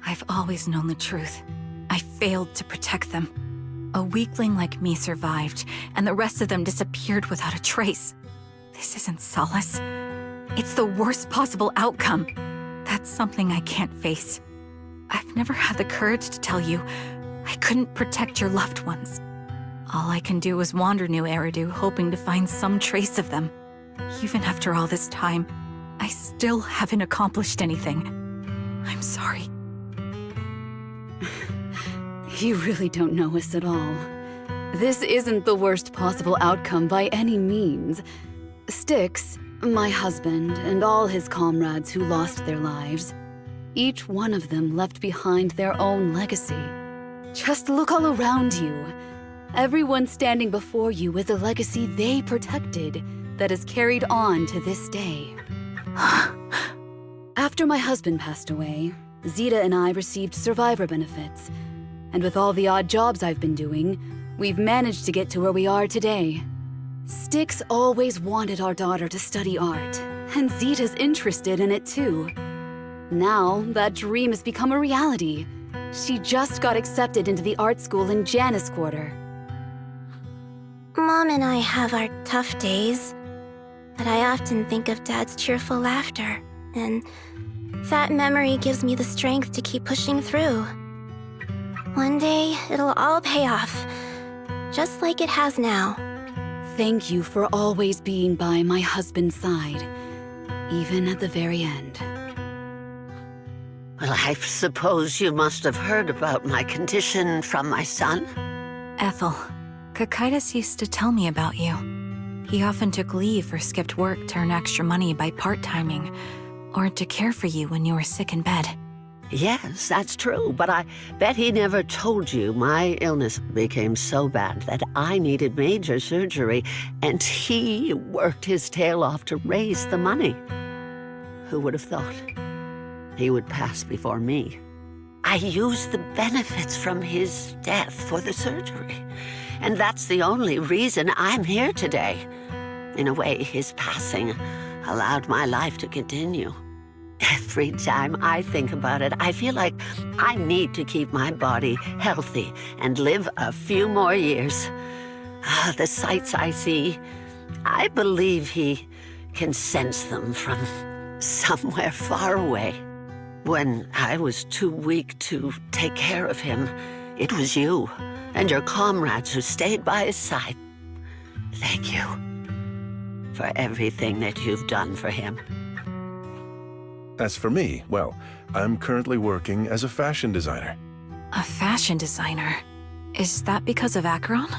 I've always known the truth. I failed to protect them. A weakling like me survived, and the rest of them disappeared without a trace. This isn't solace. It's the worst possible outcome. That's something I can't face. I've never had the courage to tell you I couldn't protect your loved ones. All I can do is wander New Eridu, hoping to find some trace of them. Even after all this time, I still haven't accomplished anything. I'm sorry. You really don't know us at all. This isn't the worst possible outcome by any means. Styx, my husband, and all his comrades who lost their lives, each one of them left behind their own legacy. Just look all around you. Everyone standing before you is a legacy they protected that is carried on to this day. After my husband passed away, Zita and I received survivor benefits. And with all the odd jobs I've been doing, we've managed to get to where we are today. Styx always wanted our daughter to study art, and Zita's interested in it too. Now, that dream has become a reality. She just got accepted into the art school in Janus Quarter. Mom and I have our tough days, but I often think of Dad's cheerful laughter, and that memory gives me the strength to keep pushing through. One day, it'll all pay off, just like it has now. Thank you for always being by my husband's side, even at the very end. Well, I suppose you must have heard about my condition from my son? Ethel, Kakaitis used to tell me about you. He often took leave or skipped work to earn extra money by part-timing, or to care for you when you were sick in bed. Yes, that's true, but I bet he never told you my illness became so bad that I needed major surgery, and he worked his tail off to raise the money. Who would have thought he would pass before me? I used the benefits from his death for the surgery, and that's the only reason I'm here today. In a way, his passing allowed my life to continue. Every time I think about it, I feel like I need to keep my body healthy and live a few more years. The sights I see, I believe he can sense them from somewhere far away. When I was too weak to take care of him, it was you and your comrades who stayed by his side. Thank you for everything that you've done for him. As for me, well, I'm currently working as a fashion designer. A fashion designer? Is that because of Acheron?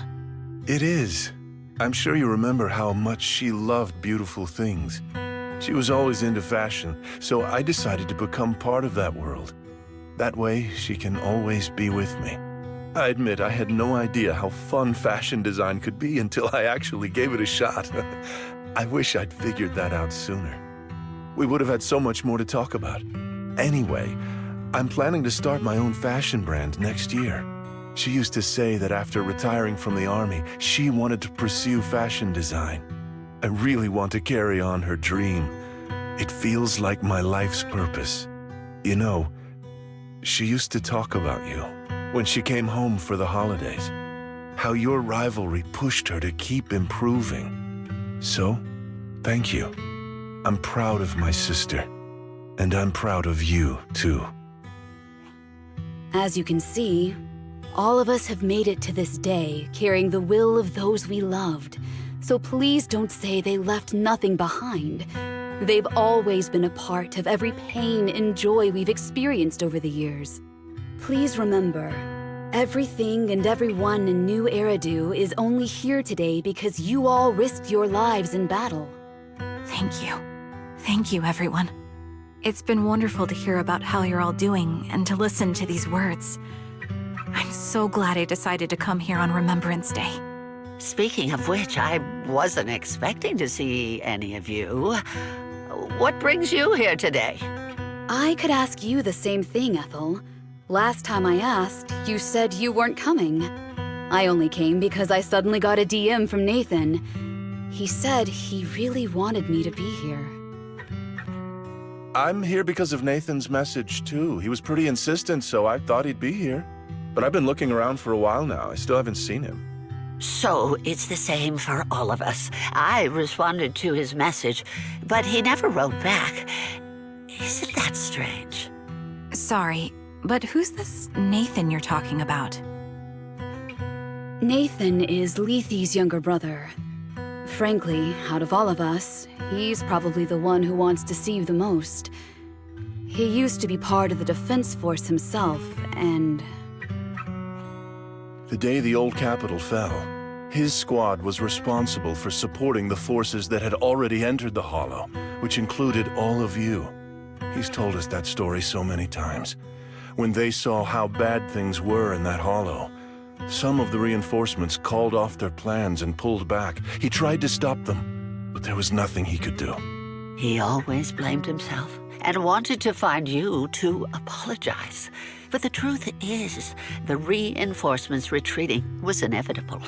It is. I'm sure you remember how much she loved beautiful things. She was always into fashion, so I decided to become part of that world. That way, she can always be with me. I admit I had no idea how fun fashion design could be until I actually gave it a shot. I wish I'd figured that out sooner. We would have had so much more to talk about. Anyway, I'm planning to start my own fashion brand next year. She used to say that after retiring from the army, she wanted to pursue fashion design. I really want to carry on her dream. It feels like my life's purpose. You know, she used to talk about you when she came home for the holidays. How your rivalry pushed her to keep improving. So, thank you. I'm proud of my sister, and I'm proud of you, too. As you can see, All of us have made it to this day, carrying the will of those we loved. So please don't say they left nothing behind. They've always been a part of every pain and joy we've experienced over the years. Please remember, everything and everyone in New Eridu is only here today because you all risked your lives in battle. Thank you. Thank you, everyone. It's been wonderful to hear about how you're all doing and to listen to these words. I'm so glad I decided to come here on Remembrance Day. Speaking of which, I wasn't expecting to see any of you. What brings you here today? I could ask you the same thing, Ethel. Last time I asked, you said you weren't coming. I only came because I suddenly got a DM from Nathan. He said he really wanted me to be here. I'm here because of Nathan's message, too. He was pretty insistent, so I thought he'd be here. But I've been looking around for a while now. I still haven't seen him. So it's the same for all of us. I responded to his message, but he never wrote back. Isn't that strange? Sorry, but who's this Nathan you're talking about? Nathan is Lethe's younger brother. Frankly, out of all of us, he's probably the one who wants to see you the most. He used to be part of the Defense Force himself, and... The day the old capital fell, his squad was responsible for supporting the forces that had already entered the Hollow, which included all of you. He's told us that story so many times. When they saw how bad things were in that Hollow, some of the reinforcements called off their plans and pulled back. He tried to stop them, but there was nothing he could do. He always blamed himself and wanted to find you to apologize. But the truth is, the reinforcements retreating was inevitable.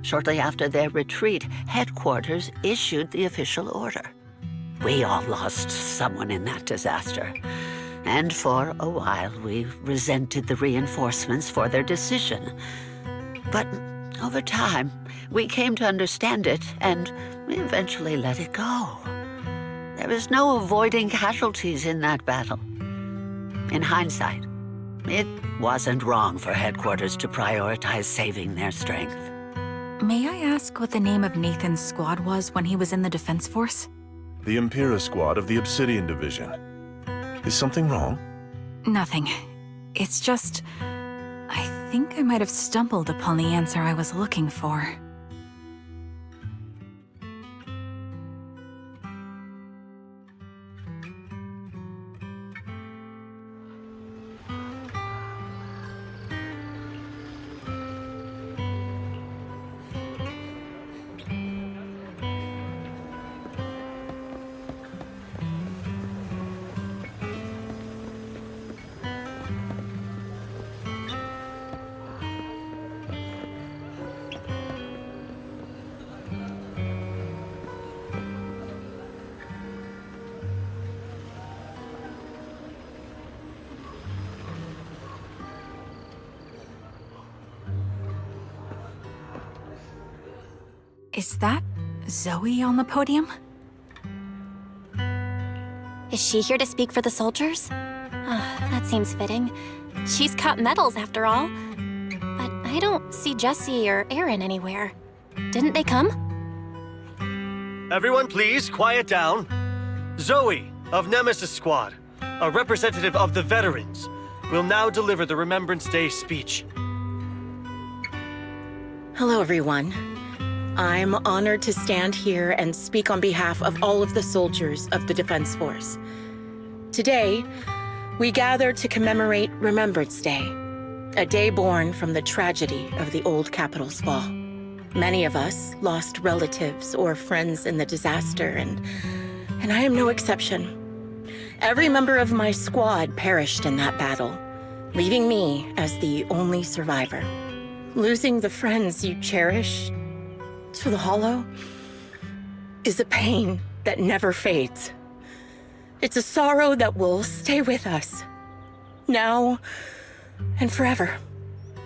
Shortly after their retreat, headquarters issued the official order. We all lost someone in that disaster. And for a while, we resented the reinforcements for their decision. But over time, we came to understand it, and we eventually let it go. There was no avoiding casualties in that battle. In hindsight, it wasn't wrong for headquarters to prioritize saving their strength. May I ask what the name of Nathan's squad was when he was in the Defense Force? The Impera squad of the Obsidian Division. Is something wrong? Nothing. It's just... I think I might have stumbled upon the answer I was looking for. Is that Zoe on the podium? Is she here to speak for the soldiers? That seems fitting. She's cut medals, after all. But I don't see Jesse or Aaron anywhere. Didn't they come? Everyone please, quiet down. Zoe, of Nemesis Squad, a representative of the veterans, will now deliver the Remembrance Day speech. Hello, everyone. I'm honored to stand here and speak on behalf of all of the soldiers of the Defense Force. Today, we gather to commemorate Remembrance Day, a day born from the tragedy of the old capital's fall. Many of us lost relatives or friends in the disaster, and I am no exception. Every member of my squad perished in that battle, leaving me as the only survivor. Losing the friends you cherish to the Hollow is a pain that never fades. It's a sorrow that will stay with us, now and forever.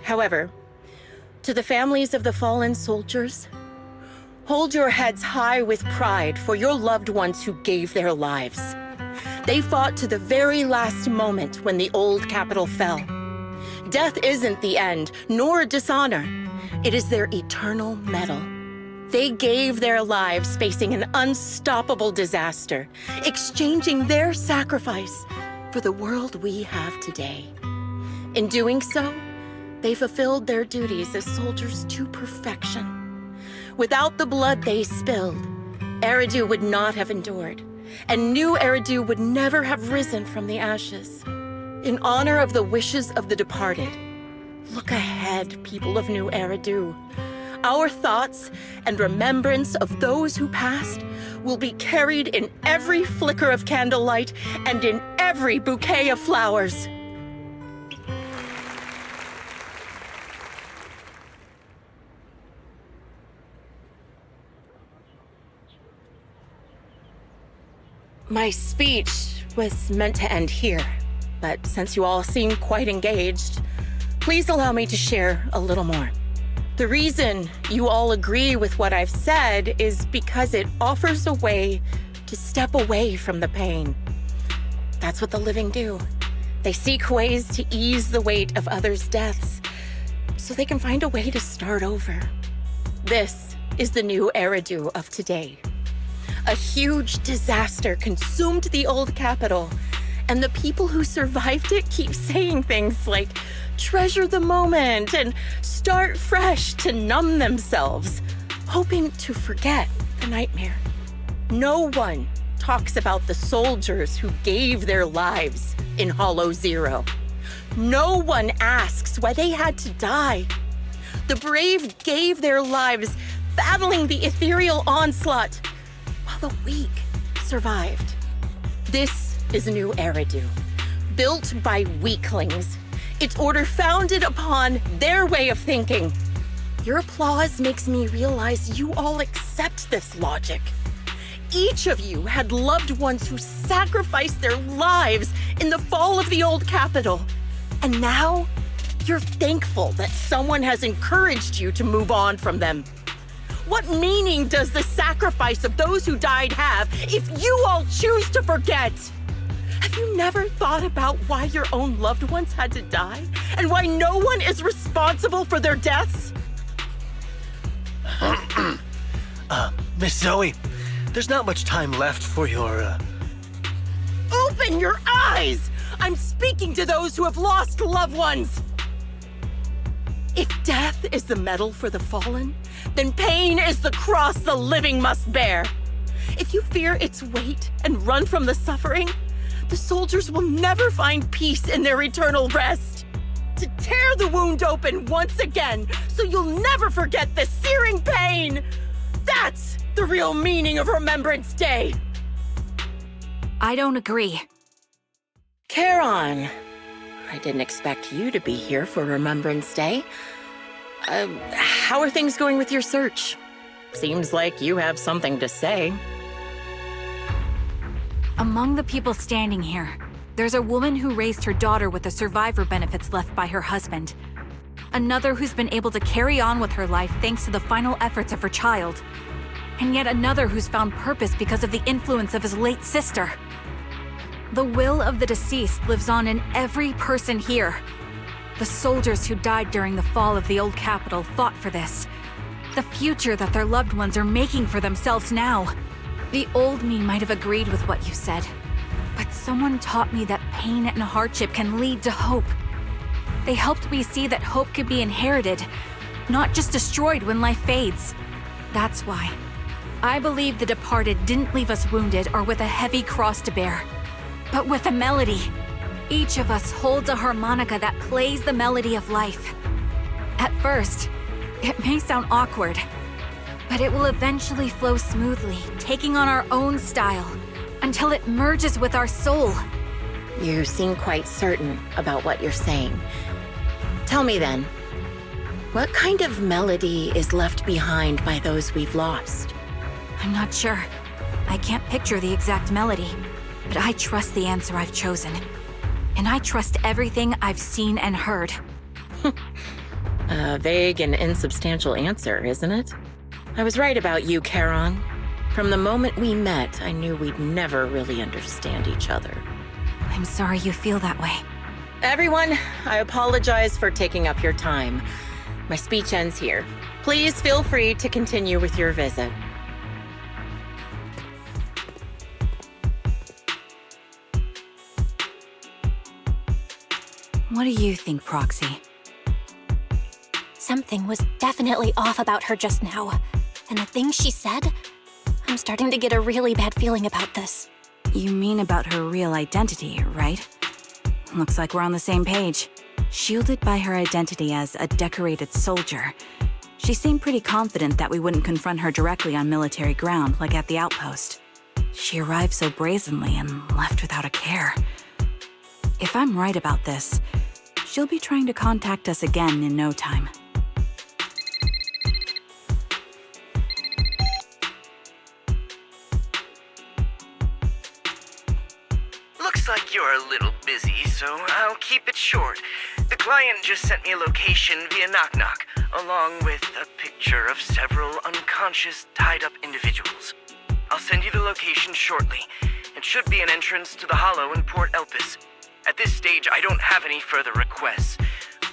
However, to the families of the fallen soldiers, hold your heads high with pride for your loved ones who gave their lives. They fought to the very last moment when the old capital fell. Death isn't the end, nor dishonor. It is their eternal medal. They gave their lives facing an unstoppable disaster, exchanging their sacrifice for the world we have today. In doing so, they fulfilled their duties as soldiers to perfection. Without the blood they spilled, Eridu would not have endured, and new Eridu would never have risen from the ashes. In honor of the wishes of the departed, look ahead, people of New Eridu. Our thoughts and remembrance of those who passed will be carried in every flicker of candlelight and in every bouquet of flowers. My speech was meant to end here, but since you all seem quite engaged, please allow me to share a little more. The reason you all agree with what I've said is because it offers a way to step away from the pain. That's what the living do. They seek ways to ease the weight of others' deaths so they can find a way to start over. This is the new Eridu of today. A huge disaster consumed the old capital, and the people who survived it keep saying things like, treasure the moment and start fresh to numb themselves, hoping to forget the nightmare. No one talks about the soldiers who gave their lives in Hollow Zero. No one asks why they had to die. The brave gave their lives battling the ethereal onslaught, while the weak survived. This is a new Eridu, built by weaklings. Its order founded upon their way of thinking. Your applause makes me realize you all accept this logic. Each of you had loved ones who sacrificed their lives in the fall of the old capital. And now, you're thankful that someone has encouraged you to move on from them. What meaning does the sacrifice of those who died have if you all choose to forget? Have you never thought about why your own loved ones had to die? And why no one is responsible for their deaths? Miss Zoe, there's not much time left for your, Open your eyes! I'm speaking to those who have lost loved ones! If death is the medal for the fallen, then pain is the cross the living must bear. If you fear its weight and run from the suffering, the soldiers will never find peace in their eternal rest. To tear the wound open once again, so you'll never forget the searing pain. That's the real meaning of Remembrance Day. I don't agree. Charon, I didn't expect you to be here for Remembrance Day. How are things going with your search? Seems like you have something to say. Among the people standing here, there's a woman who raised her daughter with the survivor benefits left by her husband. Another who's been able to carry on with her life thanks to the final efforts of her child. And yet another who's found purpose because of the influence of his late sister. The will of the deceased lives on in every person here. The soldiers who died during the fall of the old capital fought for this. The future that their loved ones are making for themselves now. The old me might have agreed with what you said, but someone taught me that pain and hardship can lead to hope. They helped me see that hope could be inherited, not just destroyed when life fades. That's why I believe the departed didn't leave us wounded or with a heavy cross to bear, but with a melody. Each of us holds a harmonica that plays the melody of life. At first, it may sound awkward, but it will eventually flow smoothly, taking on our own style, until it merges with our soul. You seem quite certain about what you're saying. Tell me then, what kind of melody is left behind by those we've lost? I'm not sure. I can't picture the exact melody, but I trust the answer I've chosen. And I trust everything I've seen and heard. A vague and insubstantial answer, isn't it? I was right about you, Charon. From the moment we met, I knew we'd never really understand each other. I'm sorry you feel that way. Everyone, I apologize for taking up your time. My speech ends here. Please feel free to continue with your visit. What do you think, Proxy? Something was definitely off about her just now. And the things she said, I'm starting to get a really bad feeling about this. You mean about her real identity, right? Looks like we're on the same page. Shielded by her identity as a decorated soldier, she seemed pretty confident that we wouldn't confront her directly on military ground like at the outpost. She arrived so brazenly and left without a care. If I'm right about this, she'll be trying to contact us again in no time. Looks like you're a little busy, so I'll keep it short. The client just sent me a location via Knock Knock, along with a picture of several unconscious, tied-up individuals. I'll send you the location shortly. It should be an entrance to the Hollow in Port Elpis. At this stage, I don't have any further requests.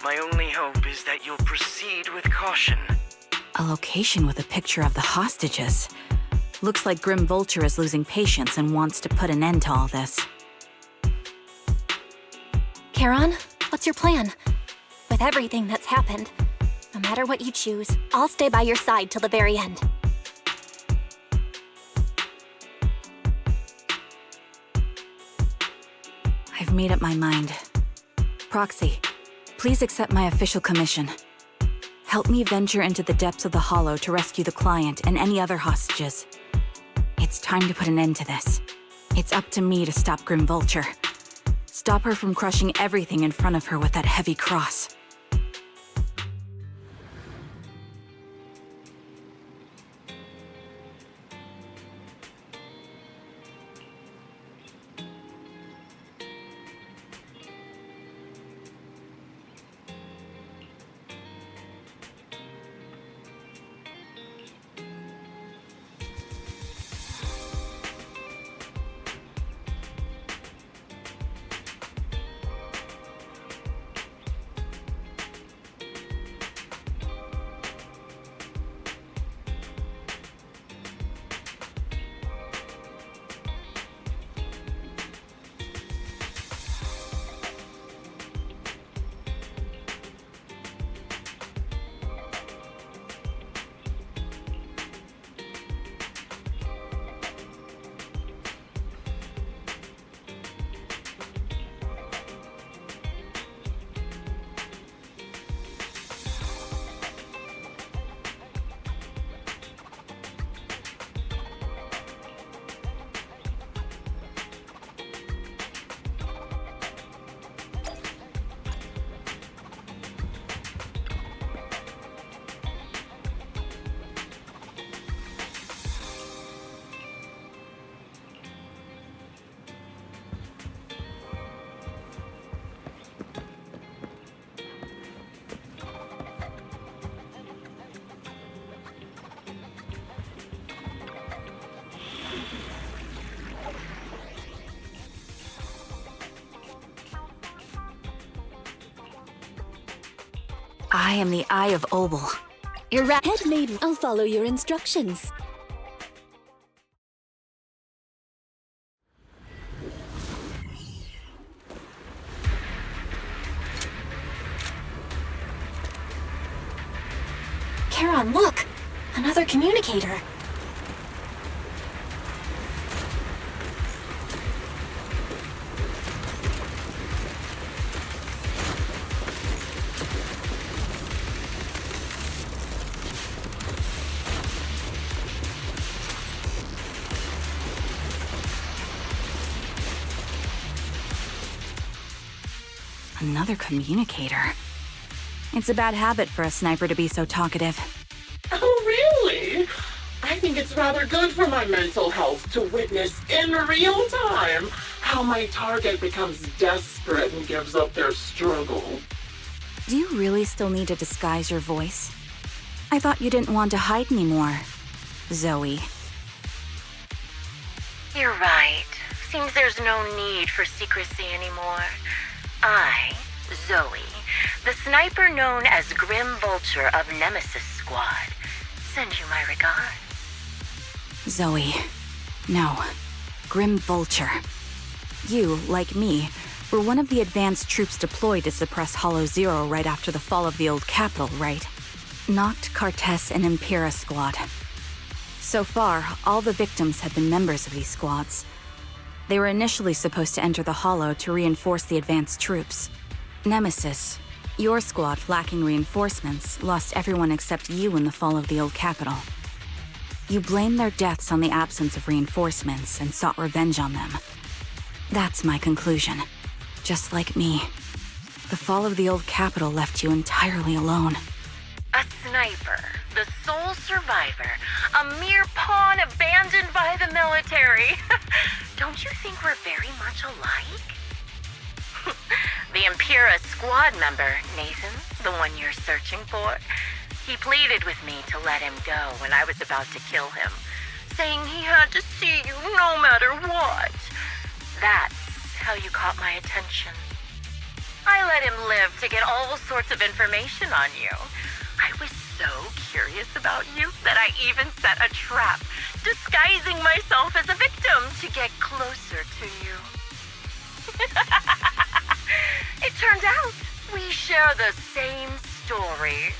My only hope is that you'll proceed with caution. A location with a picture of the hostages. Looks like Grim Vulture is losing patience and wants to put an end to all this. Charon, what's your plan? With everything that's happened, no matter what you choose, I'll stay by your side till the very end. I've made up my mind. Proxy, please accept my official commission. Help me venture into the depths of the Hollow to rescue the client and any other hostages. It's time to put an end to this. It's up to me to stop Grim Vulture. Stop her from crushing everything in front of her with that heavy cross. I am the Eye of Obel. Your head maiden. I'll follow your instructions. Charon, look! Another communicator. Another communicator. It's a bad habit for a sniper to be so talkative. Oh, really? I think it's rather good for my mental health to witness in real time how my target becomes desperate and gives up their struggle. Do you really still need to disguise your voice? I thought you didn't want to hide anymore, Zoe. You're right. Seems there's no need for secrecy anymore. I, Zoe, the sniper known as Grim Vulture of Nemesis Squad, send you my regards. Zoe. No. Grim Vulture. You, like me, were one of the advanced troops deployed to suppress Hollow Zero right after the fall of the old capital, right? Noct, Cartes, and Impera Squad. So far, all the victims had been members of these squads. They were initially supposed to enter the Hollow to reinforce the advanced troops. Nemesis, your squad, lacking reinforcements, lost everyone except you in the fall of the old capital. You blamed their deaths on the absence of reinforcements and sought revenge on them. That's my conclusion. Just like me. The fall of the old capital left you entirely alone. A sniper, the sole survivor, a mere pawn abandoned by the military. Don't you think we're very much alike? The Impera squad member, Nathan, the one you're searching for, he pleaded with me to let him go when I was about to kill him, saying he had to see you no matter what. That's how you caught my attention. I let him live to get all sorts of information on you. I was so curious about you that I even set a trap, disguising myself as a victim to get closer to you. It turned out we share the same story.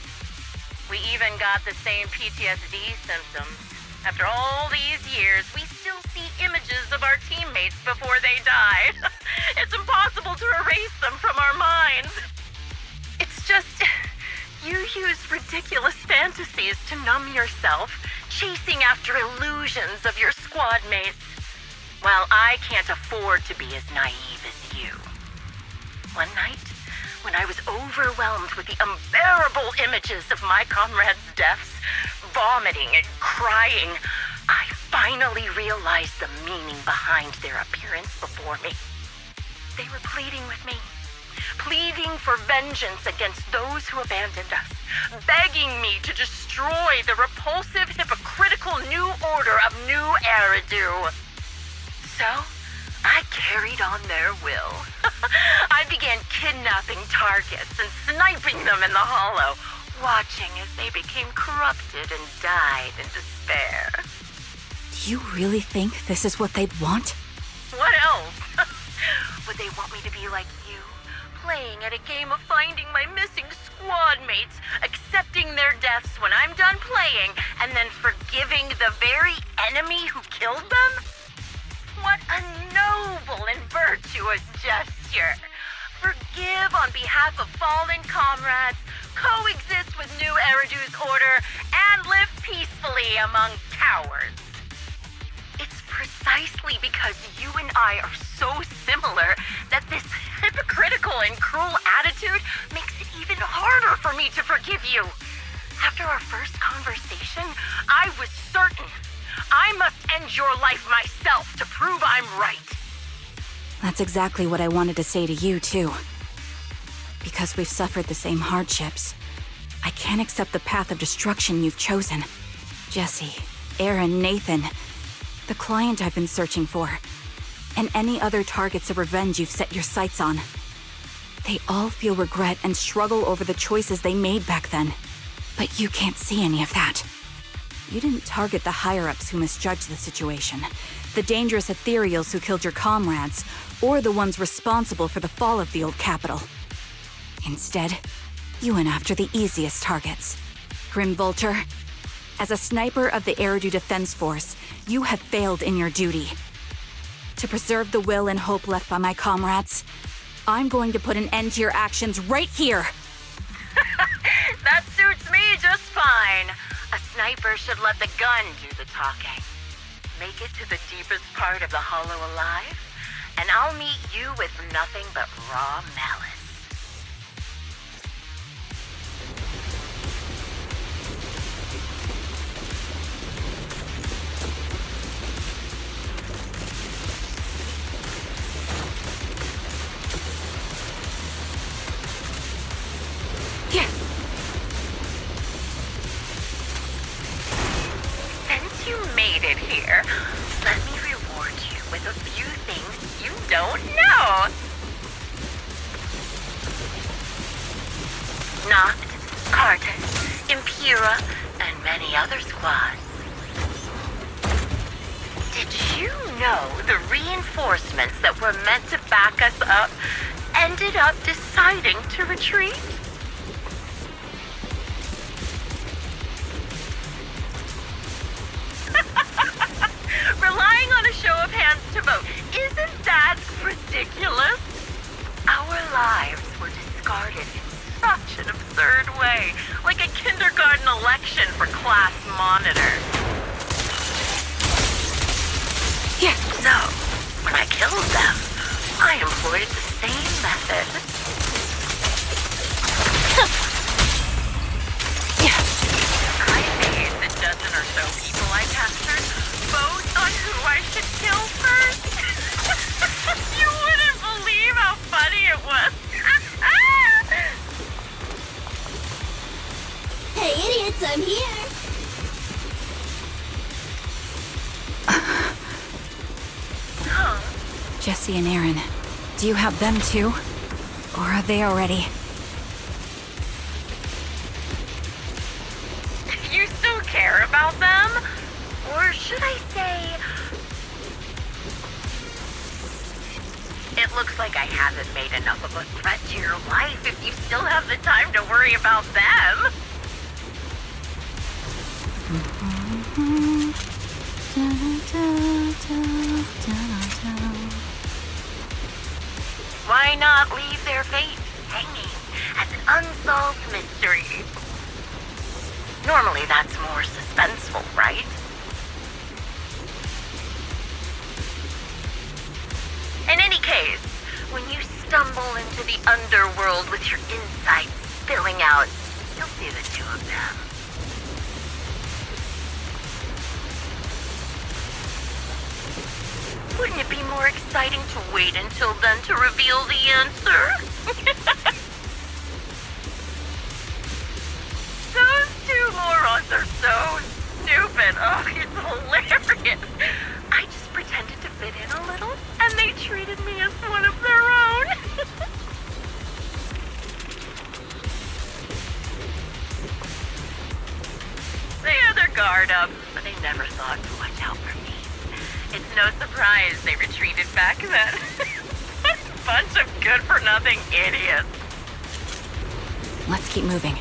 We even got the same PTSD symptoms. After all these years, we still see images of our teammates before they died. It's impossible to erase them from our minds. It's just, you use ridiculous fantasies to numb yourself, chasing after illusions of your squad mates, while I can't afford to be as naive as you. One night, when I was overwhelmed with the unbearable images of my comrades' deaths, vomiting and crying, I finally realized the meaning behind their appearance before me. They were pleading with me, pleading for vengeance against those who abandoned us, begging me to destroy the repulsive, hypocritical new order of New Eridu. So, I carried on their will. I began kidnapping targets and sniping them in the Hollow, watching as they became corrupted and died in despair. Do you really think this is what they'd want? What else? Would they want me to be like you, playing at a game of finding my missing squad mates, accepting their deaths when I'm done playing, and then forgiving the very enemy who killed them? What a noble and virtuous gesture! Forgive on behalf of fallen comrades, coexist with New Eridu's order, and live peacefully among cowards. It's precisely because you and I are so similar that this hypocritical and cruel attitude makes it even harder for me to forgive you. After our first conversation, I was certain I must end your life myself to prove I'm right. That's exactly what I wanted to say to you, too. Because we've suffered the same hardships, I can't accept the path of destruction you've chosen. Jesse, Aaron, Nathan, the client I've been searching for, and any other targets of revenge you've set your sights on. They all feel regret and struggle over the choices they made back then. But you can't see any of that. You didn't target the higher-ups who misjudged the situation, the dangerous ethereals who killed your comrades, or the ones responsible for the fall of the old capital. Instead, you went after the easiest targets. Grim Vulture, as a sniper of the Eridu Defense Force, you have failed in your duty. To preserve the will and hope left by my comrades, I'm going to put an end to your actions right here! That suits me just fine. A sniper should let the gun do the talking. Make it to the deepest part of the Hollow alive, and I'll meet you with nothing but raw malice. Since you made it here, let me reward you with a few things you don't know. Nacht, Cartus, Impera, and many other squads. Did you know the reinforcements that were meant to back us up ended up deciding to retreat? Relying on a show of hands to vote, isn't that ridiculous? Our lives were discarded in such an absurd way, like a kindergarten election for class monitor. Yeah. So, when I killed them, I employed the same method. I made the dozen or so people I captured vote on who I should kill first. You wouldn't believe how funny it was. Hey, idiots, I'm here. Jesse and Aaron, do you have them too? Or are they already? You still care about them? Or should I say... It looks like I haven't made enough of a threat to your life if you still have the time to worry about them. Why not leave their fate hanging as an unsolved mystery? Normally that's more suspenseful, right? In any case, when you stumble into the underworld with your insides spilling out, you'll see the two of them. Wouldn't it be more exciting to wait until then to reveal the answer? Those two morons are so stupid. Oh, it's hilarious. I just pretended to fit in a little, and they treated me as one of their own. They had their guard up, but they never thought to watch out for me. It's no surprise they retreated back then. Bunch of good-for-nothing idiots. Let's keep moving.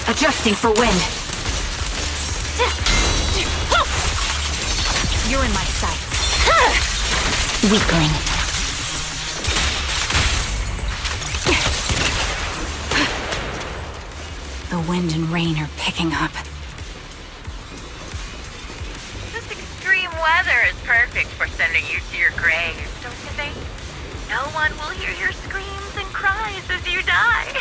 Adjusting for wind. You're in my sights. Weakling. The wind and rain are picking up. This extreme weather is perfect for sending you to your grave, don't you think? No one will hear your screams and cries as you die.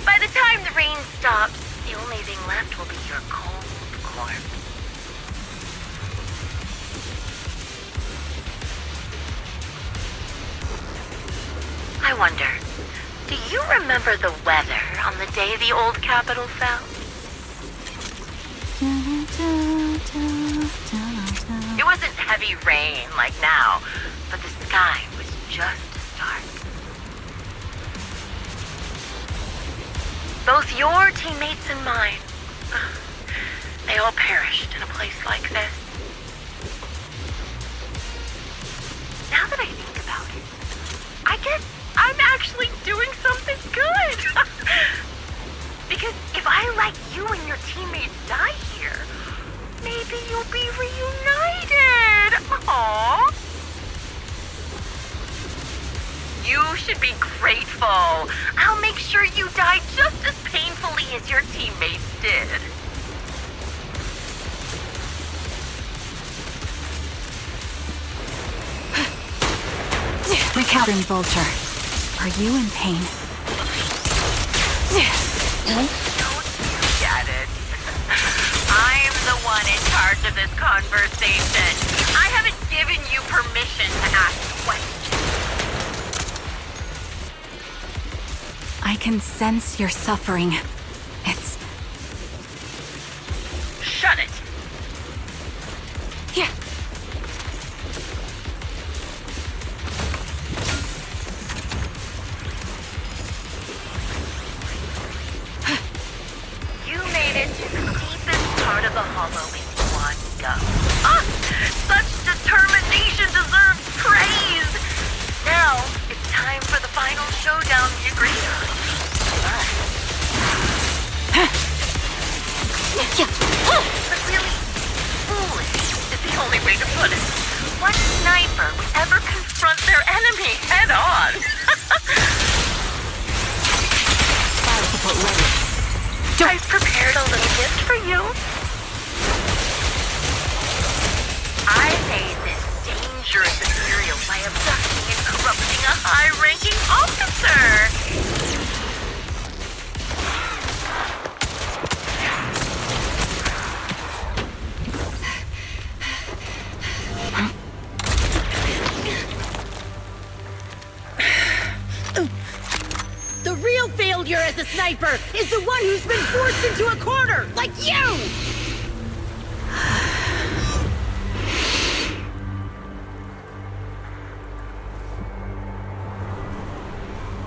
By the time the rain stops, the only thing left will be your cold corpse. I wonder, do you remember the weather on the day the old capital fell? It wasn't heavy rain like now, but the sky was just as dark. Both your teammates and mine, they all perished in a place like this. Now that I think about it, I guess I'm actually doing something good. Because if I let you and your teammates die here, maybe you'll be reunited. Aww. You should be grateful. I'll make sure you die just as painfully as your teammates did. Recovering Vulture. Are you in pain? Don't you get it? I'm the one in charge of this conversation. I haven't given you permission to ask questions. I can sense your suffering. It's... Shut it. the hollow in one go. Ah! Such determination deserves praise! Now, it's time for the final showdown we agreed on. But really, foolish is the only way to put it. What sniper would ever confront their enemy head on? Fire support ready. I've prepared a little gift for you. I made this dangerous material by abducting and corrupting a high-ranking officer. The real failure as a sniper is the one who's been forced into a corner, like you!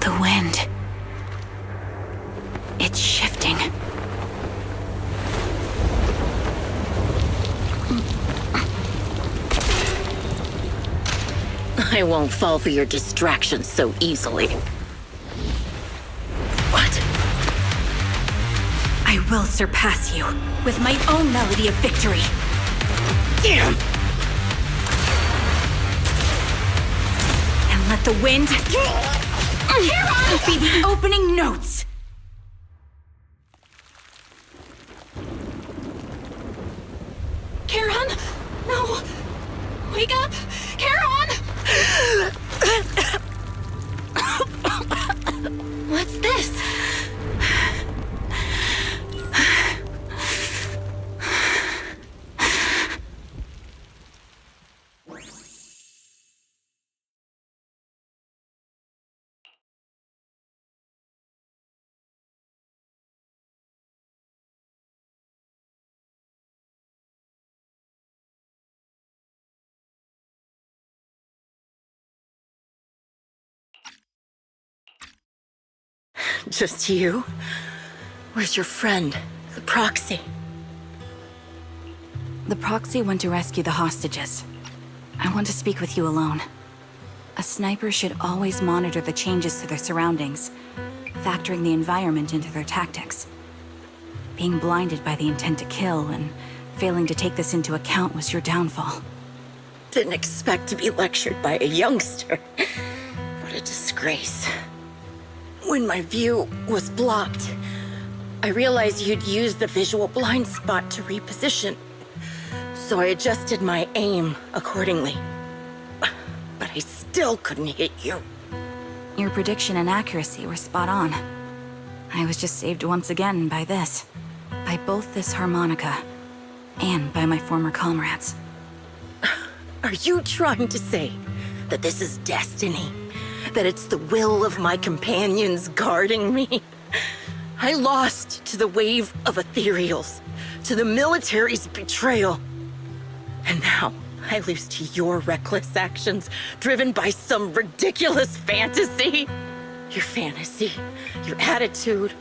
The wind. It's shifting. I won't fall for your distractions so easily. What? I will surpass you with my own melody of victory. Damn! And let the wind be the opening notes. Charon? No! Wake up! Charon! What's this? Just you? Where's your friend, the proxy? The proxy went to rescue the hostages. I want to speak with you alone. A sniper should always monitor the changes to their surroundings, factoring the environment into their tactics. Being blinded by the intent to kill and failing to take this into account was your downfall. Didn't expect to be lectured by a youngster. What a disgrace. When my view was blocked, I realized you'd used the visual blind spot to reposition. So I adjusted my aim accordingly. But I still couldn't hit you. Your prediction and accuracy were spot on. I was just saved once again by this. By both this harmonica and by my former comrades. Are you trying to say that this is destiny? That it's the will of my companions guarding me? I lost to the wave of ethereals, to the military's betrayal. And now I lose to your reckless actions, driven by some ridiculous fantasy. Your fantasy, your attitude,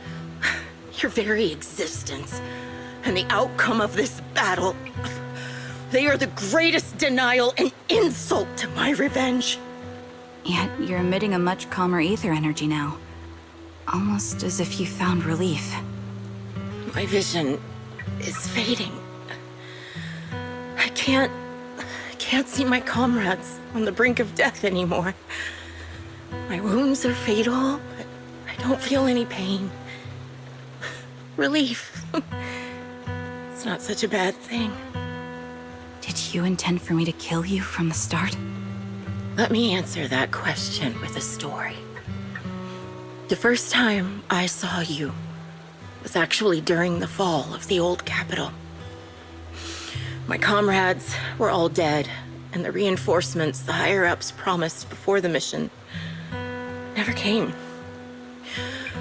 your very existence, and the outcome of this battle. They are the greatest denial and insult to my revenge. Yet you're emitting a much calmer ether energy now. Almost as if you found relief. My vision is fading. I can't see my comrades on the brink of death anymore. My wounds are fatal, but I don't feel any pain. Relief. It's not such a bad thing. Did you intend for me to kill you from the start? Let me answer that question with a story. The first time I saw you was actually during the fall of the old capital. My comrades were all dead, and the reinforcements the higher-ups promised before the mission never came.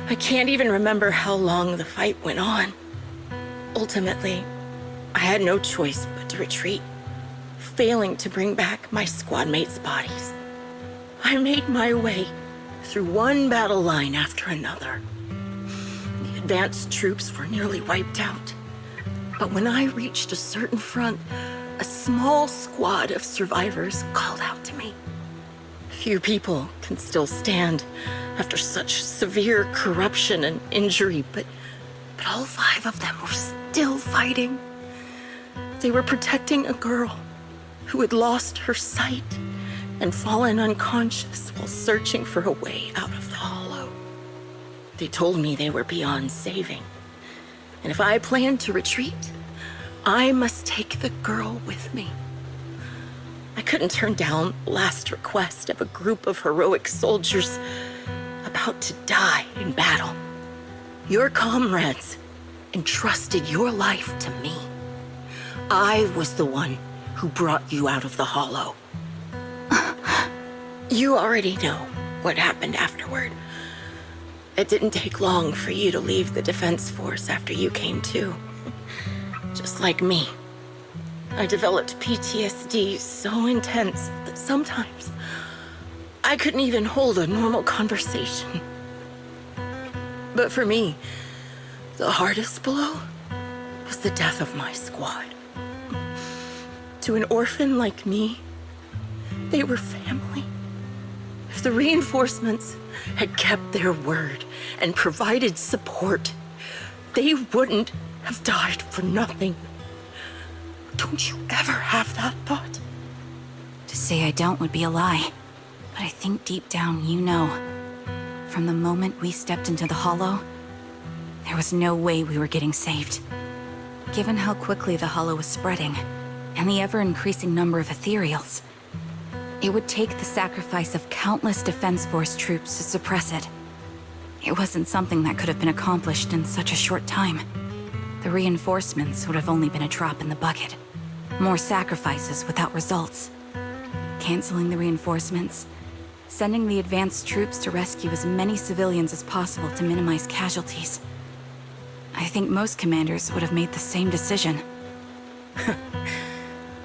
I can't even remember how long the fight went on. Ultimately, I had no choice but to retreat, failing to bring back my squad mates' bodies. I made my way through one battle line after another. The advanced troops were nearly wiped out. But when I reached a certain front, a small squad of survivors called out to me. Few people can still stand after such severe corruption and injury, but all 5 of them were still fighting. They were protecting a girl who had lost her sight and fallen unconscious while searching for a way out of the hollow. They told me they were beyond saving, and if I planned to retreat, I must take the girl with me. I couldn't turn down the last request of a group of heroic soldiers about to die in battle. Your comrades entrusted your life to me. I was the one who brought you out of the hollow. You already know what happened afterward. It didn't take long for you to leave the Defense Force after you came to. Just like me. I developed PTSD so intense that sometimes I couldn't even hold a normal conversation. But for me, the hardest blow was the death of my squad. To an orphan like me, they were family. If the reinforcements had kept their word and provided support, they wouldn't have died for nothing. Don't you ever have that thought? To say I don't would be a lie, but I think deep down you know. From the moment we stepped into the hollow, there was no way we were getting saved. Given how quickly the hollow was spreading, and the ever-increasing number of ethereals, it would take the sacrifice of countless Defense Force troops to suppress it. It wasn't something that could have been accomplished in such a short time. The reinforcements would have only been a drop in the bucket. More sacrifices without results. Canceling the reinforcements, sending the advanced troops to rescue as many civilians as possible to minimize casualties. I think most commanders would have made the same decision.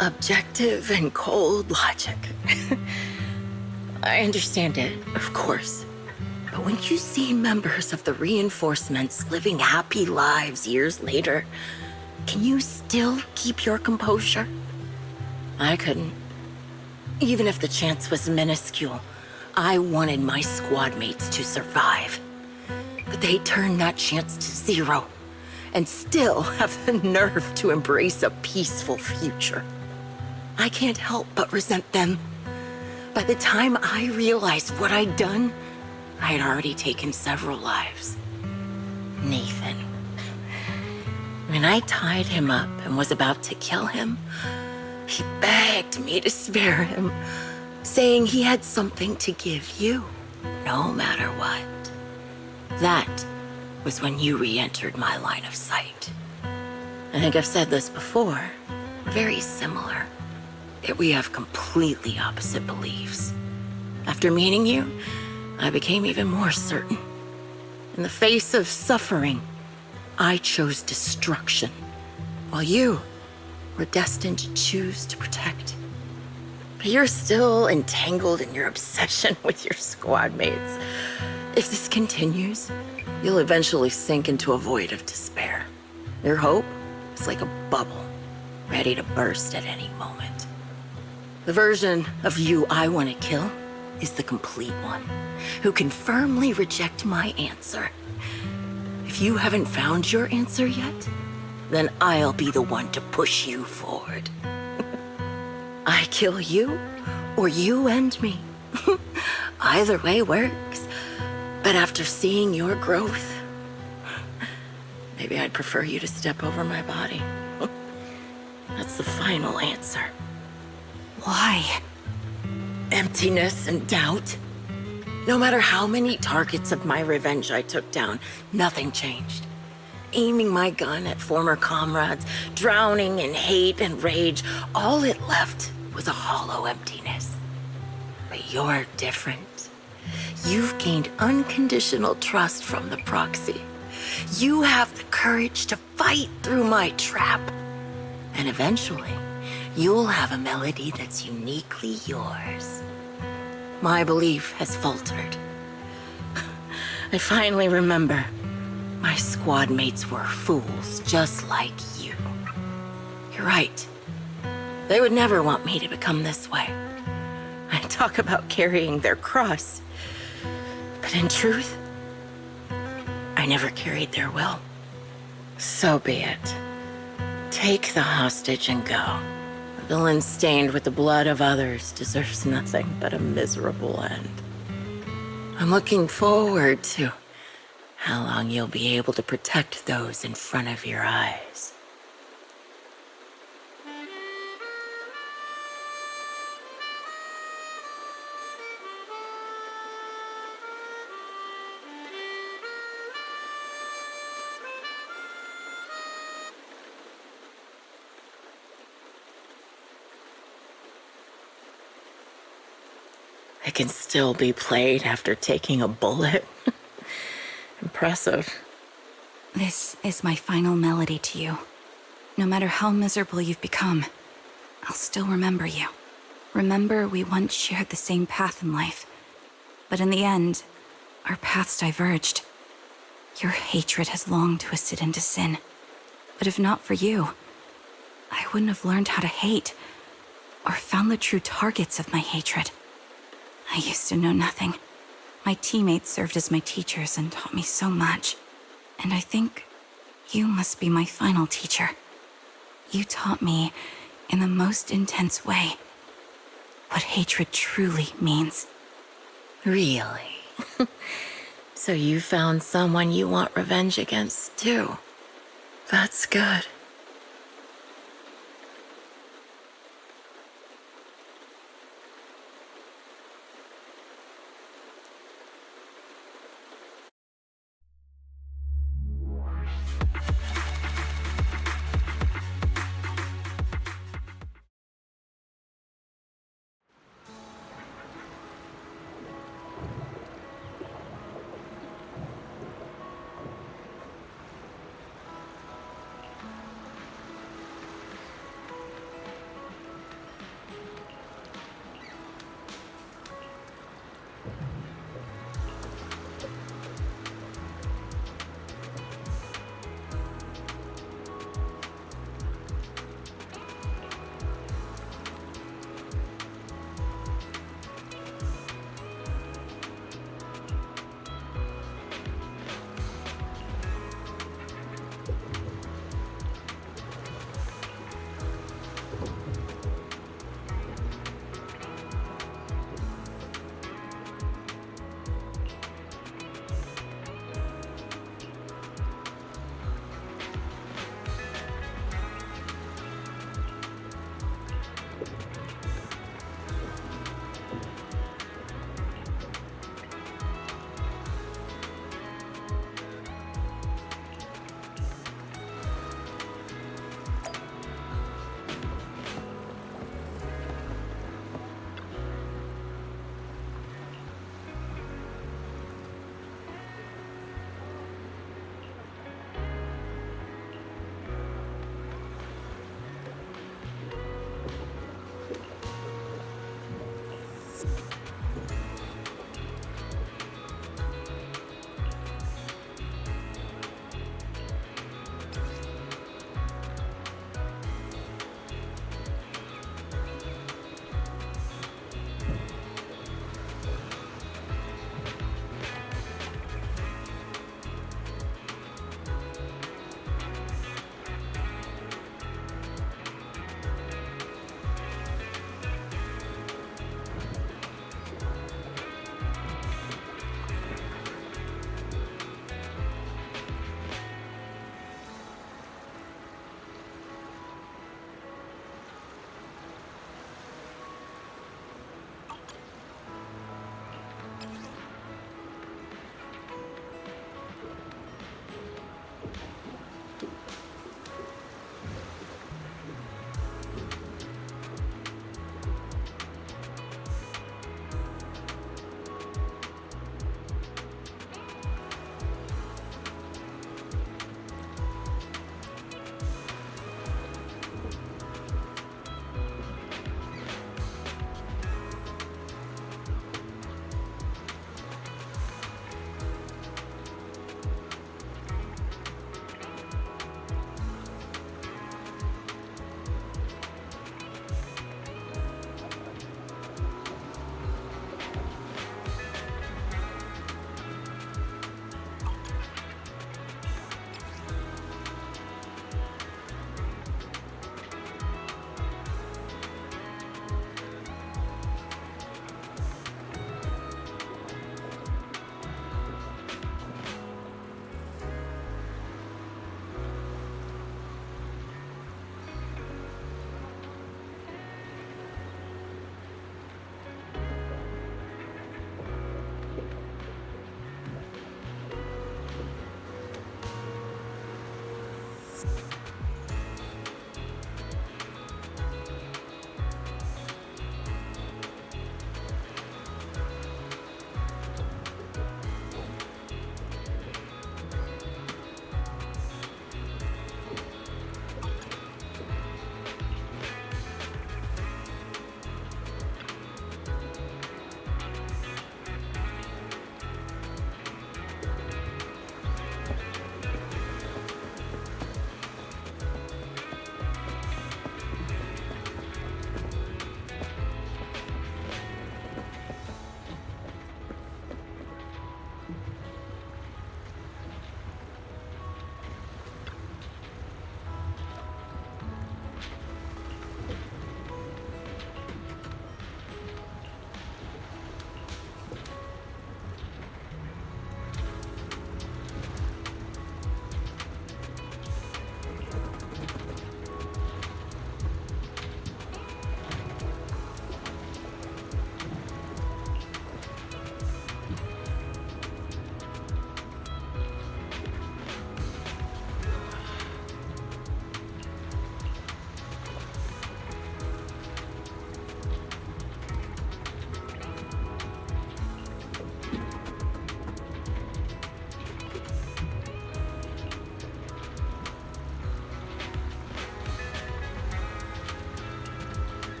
Objective and cold logic. I understand it, of course. But when you see members of the reinforcements living happy lives years later, can you still keep your composure? I couldn't. Even if the chance was minuscule, I wanted my squad mates to survive. But they turned that chance to 0, and still have the nerve to embrace a peaceful future. I can't help but resent them. By the time I realized what I'd done, I had already taken several lives. Nathan. When I tied him up and was about to kill him, he begged me to spare him, saying he had something to give you, no matter what. That was when you re-entered my line of sight. I think I've said this before. We're very similar, yet we have completely opposite beliefs. After meeting you, I became even more certain. In the face of suffering, I chose destruction, while you were destined to choose to protect. But you're still entangled in your obsession with your squad mates. If this continues, you'll eventually sink into a void of despair. Your hope is like a bubble, ready to burst at any moment. The version of you I want to kill is the complete one, who can firmly reject my answer. If you haven't found your answer yet, then I'll be the one to push you forward. I kill you, or you end me. Either way works. But after seeing your growth, maybe I'd prefer you to step over my body. That's the final answer. Why? Emptiness and doubt. No matter how many targets of my revenge I took down, nothing changed. Aiming my gun at former comrades, drowning in hate and rage, all it left was a hollow emptiness. But you're different. You've gained unconditional trust from the proxy. You have the courage to fight through my trap. And eventually, you'll have a melody that's uniquely yours. My belief has faltered. I finally remember. My squad mates were fools just like you. You're right. They would never want me to become this way. I talk about carrying their cross. But in truth, I never carried their will. So be it. Take the hostage and go. A villain stained with the blood of others deserves nothing but a miserable end. I'm looking forward to how long you'll be able to protect those in front of your eyes. It can still be played after taking a bullet. Impressive. This is my final melody to you. No matter how miserable you've become, I'll still remember you. Remember we once shared the same path in life, but in the end, our paths diverged. Your hatred has long twisted into sin. But if not for you, I wouldn't have learned how to hate, or found the true targets of my hatred. I used to know nothing. My teammates served as my teachers and taught me so much. And I think you must be my final teacher. You taught me, in the most intense way, what hatred truly means. Really? So you found someone you want revenge against, too. That's good.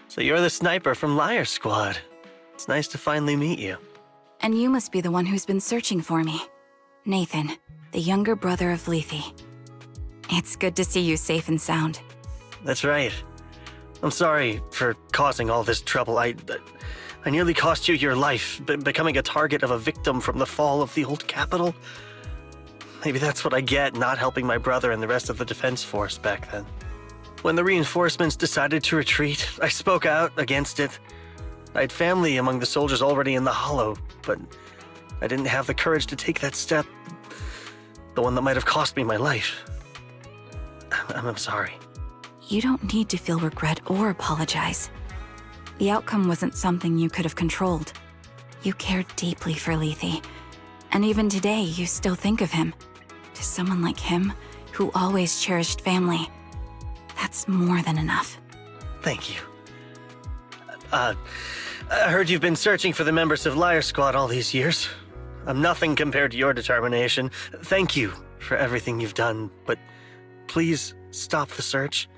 So you're the sniper from Liar Squad. It's nice to finally meet you. And you must be the one who's been searching for me. Nathan, the younger brother of Lethe. It's good to see you safe and sound. That's right. I'm sorry for causing all this trouble. I nearly cost you your life, becoming a target of a victim from the fall of the old capital. Maybe that's what I get not helping my brother and the rest of the defense force back then. When the reinforcements decided to retreat, I spoke out against it. I had family among the soldiers already in the Hollow, but I didn't have the courage to take that step, the one that might have cost me my life. I'm sorry. You don't need to feel regret or apologize. The outcome wasn't something you could have controlled. You cared deeply for Lethe, and even today you still think of him. To someone like him, who always cherished family, that's more than enough. Thank you. I heard you've been searching for the members of Liar Squad all these years. I'm nothing compared to your determination. Thank you for everything you've done, but please stop the search.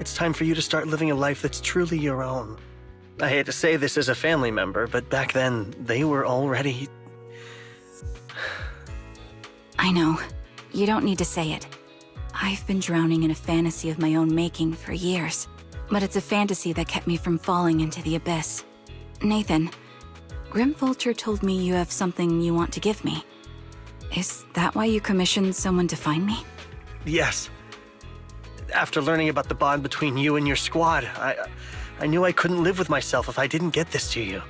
It's time for you to start living a life that's truly your own. I hate to say this as a family member, but back then, they were already... I know. You don't need to say it. I've been drowning in a fantasy of my own making for years, but it's a fantasy that kept me from falling into the abyss. Nathan, Grim Vulture told me you have something you want to give me. Is that why you commissioned someone to find me? Yes. After learning about the bond between you and your squad, I knew I couldn't live with myself if I didn't get this to you.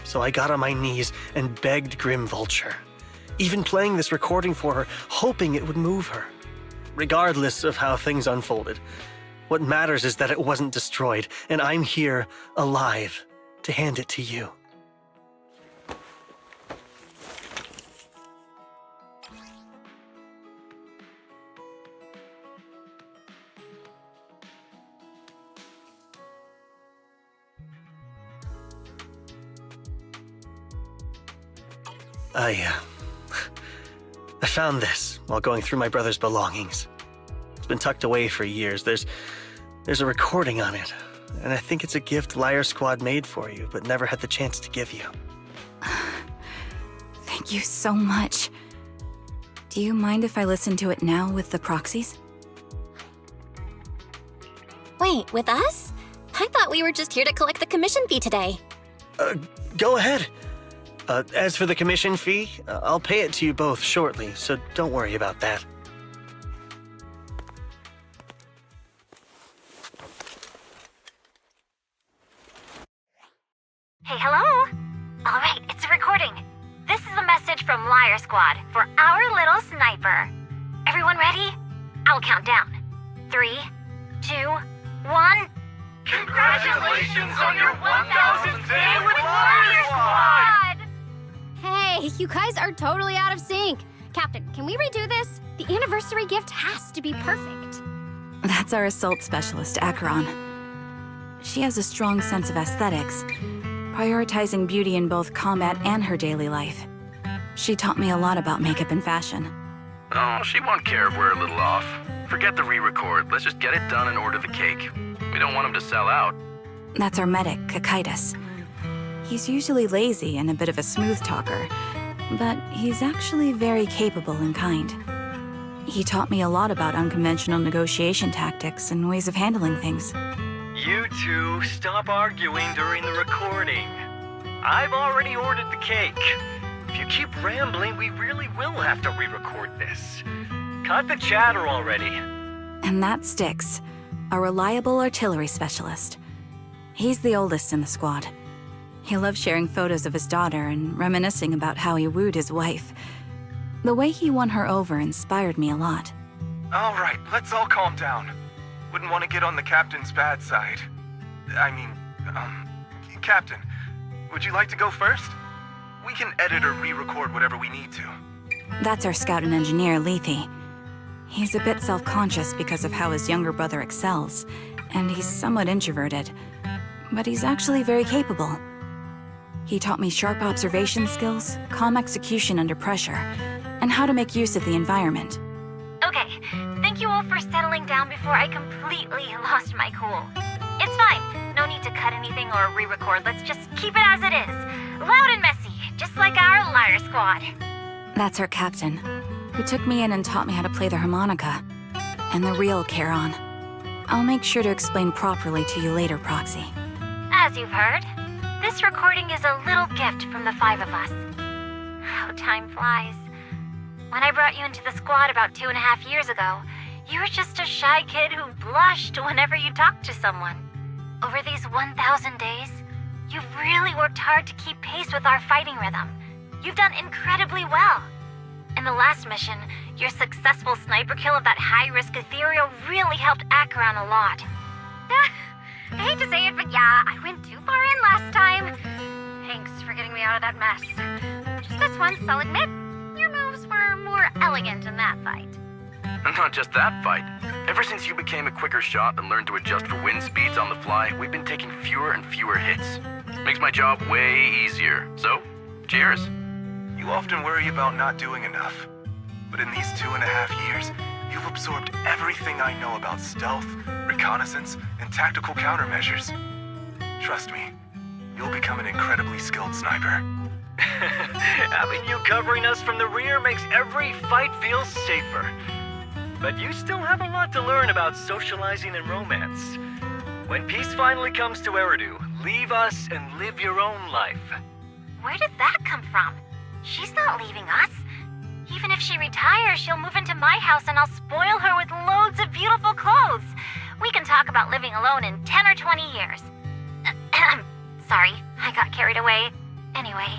So I got on my knees and begged Grim Vulture, even playing this recording for her, hoping it would move her. Regardless of how things unfolded, what matters is that it wasn't destroyed, and I'm here, alive, to hand it to you. I found this while going through my brother's belongings. It's been tucked away for years. There's a recording on it, and I think it's a gift Liar Squad made for you, but never had the chance to give you. Thank you so much. Do you mind if I listen to it now with the proxies? Wait, with us? I thought we were just here to collect the commission fee today. Go ahead. As for the commission fee, I'll pay it to you both shortly, so don't worry about that. Hey, hello? All right, it's a recording. This is a message from Liar Squad for our little sniper. Everyone ready? I'll count down. 3, 2, 1. Congratulations on your 1000th day with Liar Squad! Hey, you guys are totally out of sync. Captain, can we redo this? The anniversary gift has to be perfect. That's our assault specialist, Acheron. She has a strong sense of aesthetics, prioritizing beauty in both combat and her daily life. She taught me a lot about makeup and fashion. Oh, she won't care if we're a little off. Forget the re-record. Let's just get it done and order the cake. We don't want him to sell out. That's our medic, Kakaitis. He's usually lazy and a bit of a smooth talker, but he's actually very capable and kind. He taught me a lot about unconventional negotiation tactics and ways of handling things. You two, stop arguing during the recording. I've already ordered the cake. If you keep rambling, we really will have to re-record this. Cut the chatter already. And that's Styx, a reliable artillery specialist. He's the oldest in the squad. He loves sharing photos of his daughter and reminiscing about how he wooed his wife. The way he won her over inspired me a lot. All right, let's all calm down. Wouldn't want to get on the captain's bad side. Captain, would you like to go first? We can edit or re-record whatever we need to. That's our scout and engineer, Lethe. He's a bit self-conscious because of how his younger brother excels, and he's somewhat introverted. But he's actually very capable. He taught me sharp observation skills, calm execution under pressure, and how to make use of the environment. Okay, thank you all for settling down before I completely lost my cool. It's fine. No need to cut anything or re-record. Let's just keep it as it is. Loud and messy, just like our liar squad. That's our captain, who took me in and taught me how to play the harmonica. And the real Charon. I'll make sure to explain properly to you later, Proxy. As you've heard, this recording is a little gift from the 5 of us. How time flies. When I brought you into the squad about 2.5 years ago, you were just a shy kid who blushed whenever you talked to someone. Over these 1,000 days, you've really worked hard to keep pace with our fighting rhythm. You've done incredibly well. In the last mission, your successful sniper kill of that high-risk ethereal really helped Acheron a lot. I hate to say it, but yeah, I went too far in last time. Thanks for getting me out of that mess. Just this once, I'll admit, your moves were more elegant in that fight. And not just that fight. Ever since you became a quicker shot and learned to adjust for wind speeds on the fly, we've been taking fewer and fewer hits. Makes my job way easier. So, cheers. You often worry about not doing enough. But in these 2.5 years, you've absorbed everything I know about stealth, reconnaissance, and tactical countermeasures. Trust me, you'll become an incredibly skilled sniper. Having you covering us from the rear makes every fight feel safer. But you still have a lot to learn about socializing and romance. When peace finally comes to Eridu, leave us and live your own life. Where did that come from? She's not leaving us. Even if she retires, she'll move into my house and I'll spoil her with loads of beautiful clothes. We can talk about living alone in 10 or 20 years. Sorry, I got carried away. Anyway,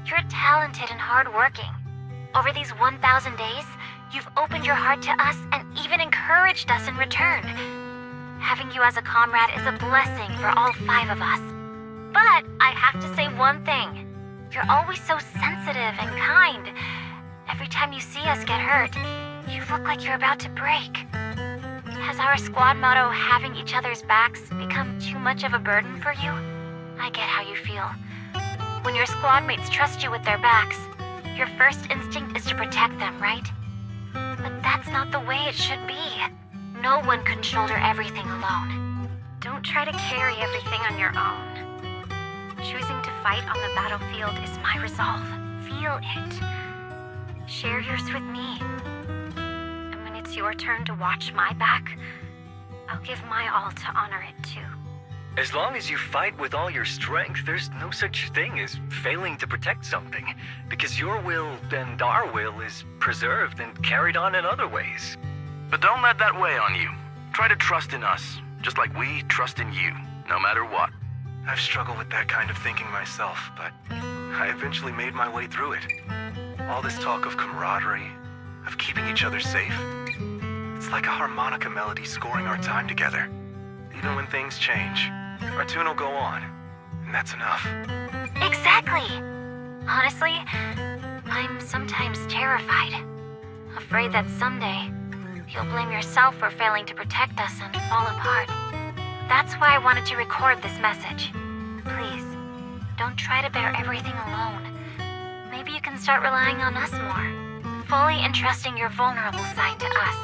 you're talented and hardworking. Over these 1,000 days, you've opened your heart to us and even encouraged us in return. Having you as a comrade is a blessing for all 5 of us. But I have to say one thing. You're always so sensitive and kind. Every time you see us get hurt, you look like you're about to break. Has our squad motto, having each other's backs, become too much of a burden for you? I get how you feel. When your squad mates trust you with their backs, your first instinct is to protect them, right? But that's not the way it should be. No one can shoulder everything alone. Don't try to carry everything on your own. Choosing to fight on the battlefield is my resolve. Feel it. Share yours with me. And when it's your turn to watch my back, I'll give my all to honor it too. As long as you fight with all your strength, there's no such thing as failing to protect something, because your will and our will is preserved and carried on in other ways. But don't let that weigh on you. Try to trust in us, just like we trust in you, no matter what. I've struggled with that kind of thinking myself, but I eventually made my way through it. All this talk of camaraderie, of keeping each other safe, it's like a harmonica melody scoring our time together. Even when things change, our tune will go on, and that's enough. Exactly. Honestly, I'm sometimes terrified. Afraid that someday, you'll blame yourself for failing to protect us and fall apart. That's why I wanted to record this message. Please, don't try to bear everything alone. Maybe you can start relying on us more, fully entrusting your vulnerable side to us.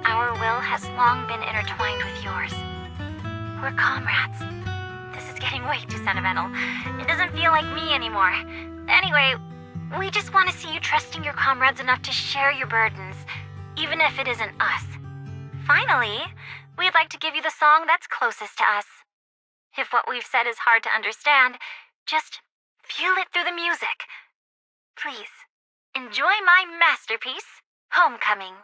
Our will has long been intertwined with yours. We're comrades. This is getting way too sentimental. It doesn't feel like me anymore. Anyway, we just want to see you trusting your comrades enough to share your burdens, even if it isn't us. Finally, we'd like to give you the song that's closest to us. If what we've said is hard to understand, just feel it through the music. Please, enjoy my masterpiece, Homecoming.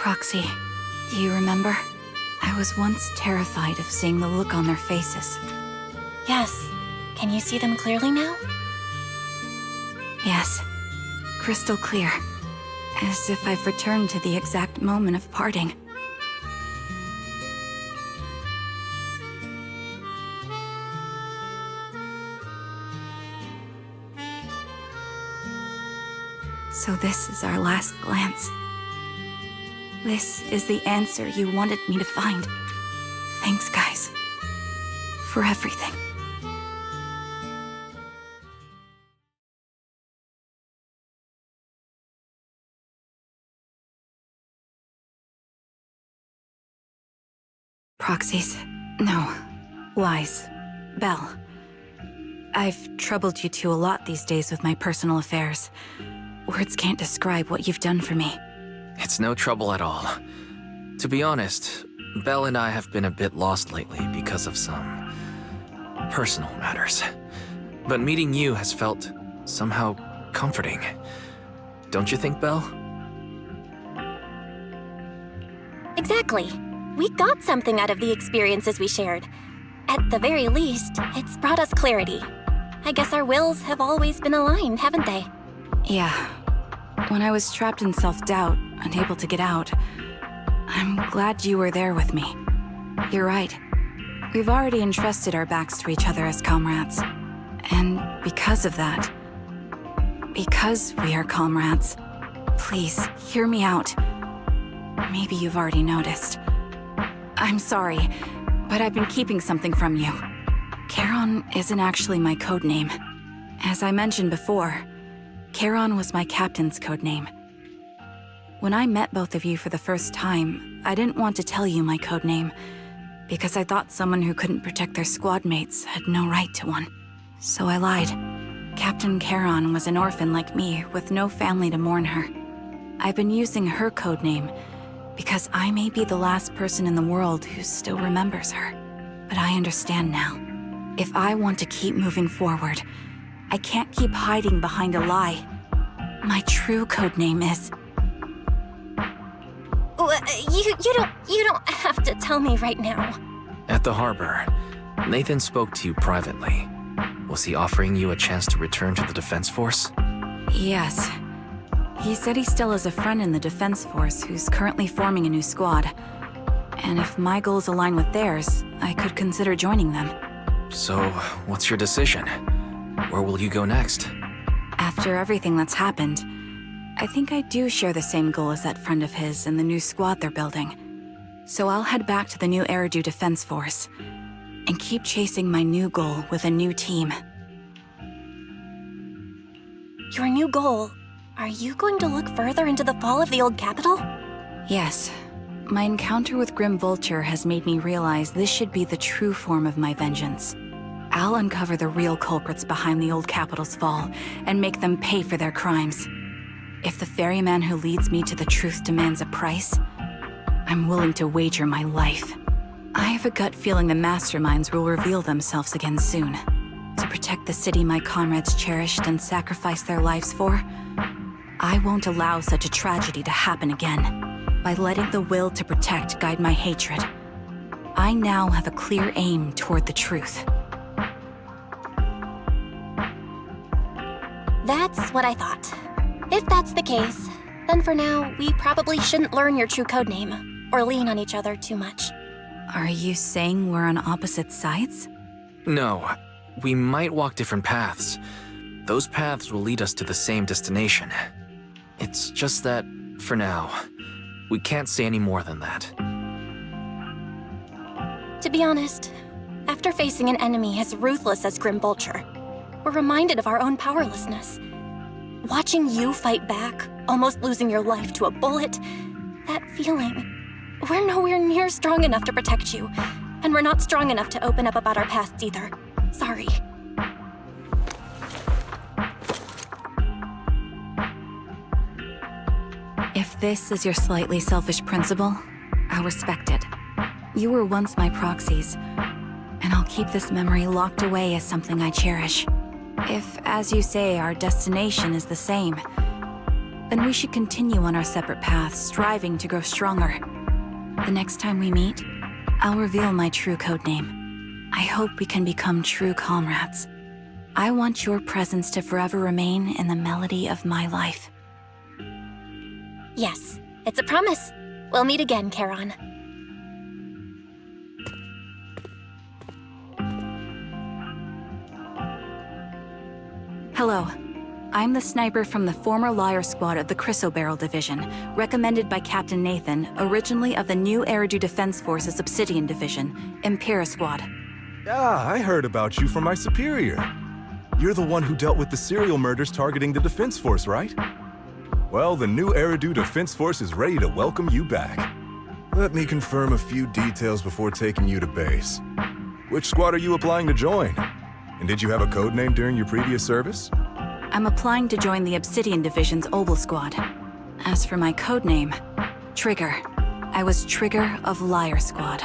Proxy, do you remember? I was once terrified of seeing the look on their faces. Yes. Can you see them clearly now? Yes. Crystal clear. As if I've returned to the exact moment of parting. So this is our last glance. This is the answer you wanted me to find. Thanks, guys. For everything. Proxies. No. Lies. Belle. I've troubled you two a lot these days with my personal affairs. Words can't describe what you've done for me. It's no trouble at all. To be honest, Belle and I have been a bit lost lately because of some personal matters. But meeting you has felt somehow comforting. Don't you think, Belle? Exactly. We got something out of the experiences we shared. At the very least, it's brought us clarity. I guess our wills have always been aligned, haven't they? Yeah. When I was trapped in self-doubt, unable to get out, I'm glad you were there with me. You're right. We've already entrusted our backs to each other as comrades. And because of that, because we are comrades, please, hear me out. Maybe you've already noticed. I'm sorry, but I've been keeping something from you. Charon isn't actually my code name. As I mentioned before, Charon was my captain's code name. When I met both of you for the first time, I didn't want to tell you my code name, because I thought someone who couldn't protect their squad mates had no right to one. So I lied. Captain Charon was an orphan like me, with no family to mourn her. I've been using her code name because I may be the last person in the world who still remembers her. But I understand now. If I want to keep moving forward, I can't keep hiding behind a lie. My true code name is... You don't have to tell me right now. At the harbor, Nathan spoke to you privately. Was he offering you a chance to return to the Defense Force? Yes. He said he still has a friend in the Defense Force who's currently forming a new squad. And if my goals align with theirs, I could consider joining them. So, what's your decision? Where will you go next? After everything that's happened, I think I do share the same goal as that friend of his and the new squad they're building. So I'll head back to the new Eridu Defense Force and keep chasing my new goal with a new team. Your new goal? Are you going to look further into the fall of the old capital? Yes. My encounter with Grim Vulture has made me realize this should be the true form of my vengeance. I'll uncover the real culprits behind the old capital's fall and make them pay for their crimes. If the ferryman who leads me to the truth demands a price, I'm willing to wager my life. I have a gut feeling the masterminds will reveal themselves again soon. To protect the city my comrades cherished and sacrificed their lives for, I won't allow such a tragedy to happen again. By letting the will to protect guide my hatred, I now have a clear aim toward the truth. That's what I thought. If that's the case, then for now, we probably shouldn't learn your true codename, or lean on each other too much. Are you saying we're on opposite sides? No, we might walk different paths. Those paths will lead us to the same destination. It's just that, for now, we can't say any more than that. To be honest, after facing an enemy as ruthless as Grim Vulture, we're reminded of our own powerlessness. Watching you fight back, almost losing your life to a bullet, that feeling. We're nowhere near strong enough to protect you, and we're not strong enough to open up about our pasts either. Sorry. If this is your slightly selfish principle, I'll respect it. You were once my proxies, and I'll keep this memory locked away as something I cherish. If, as you say, our destination is the same, then we should continue on our separate paths, striving to grow stronger. The next time we meet, I'll reveal my true codename. I hope we can become true comrades. I want your presence to forever remain in the melody of my life. Yes, it's a promise. We'll meet again, Charon. Hello. I'm the sniper from the former Liar Squad of the Chrysoberyl Division, recommended by Captain Nathan, originally of the new Eridu Defense Force's Obsidian Division, Impera Squad. Ah, I heard about you from my superior. You're the one who dealt with the serial murders targeting the Defense Force, right? Well, the new Eridu Defense Force is ready to welcome you back. Let me confirm a few details before taking you to base. Which squad are you applying to join? And did you have a code name during your previous service? I'm applying to join the Obsidian Division's Obel Squad. As for my codename, Trigger. I was Trigger of Liar Squad.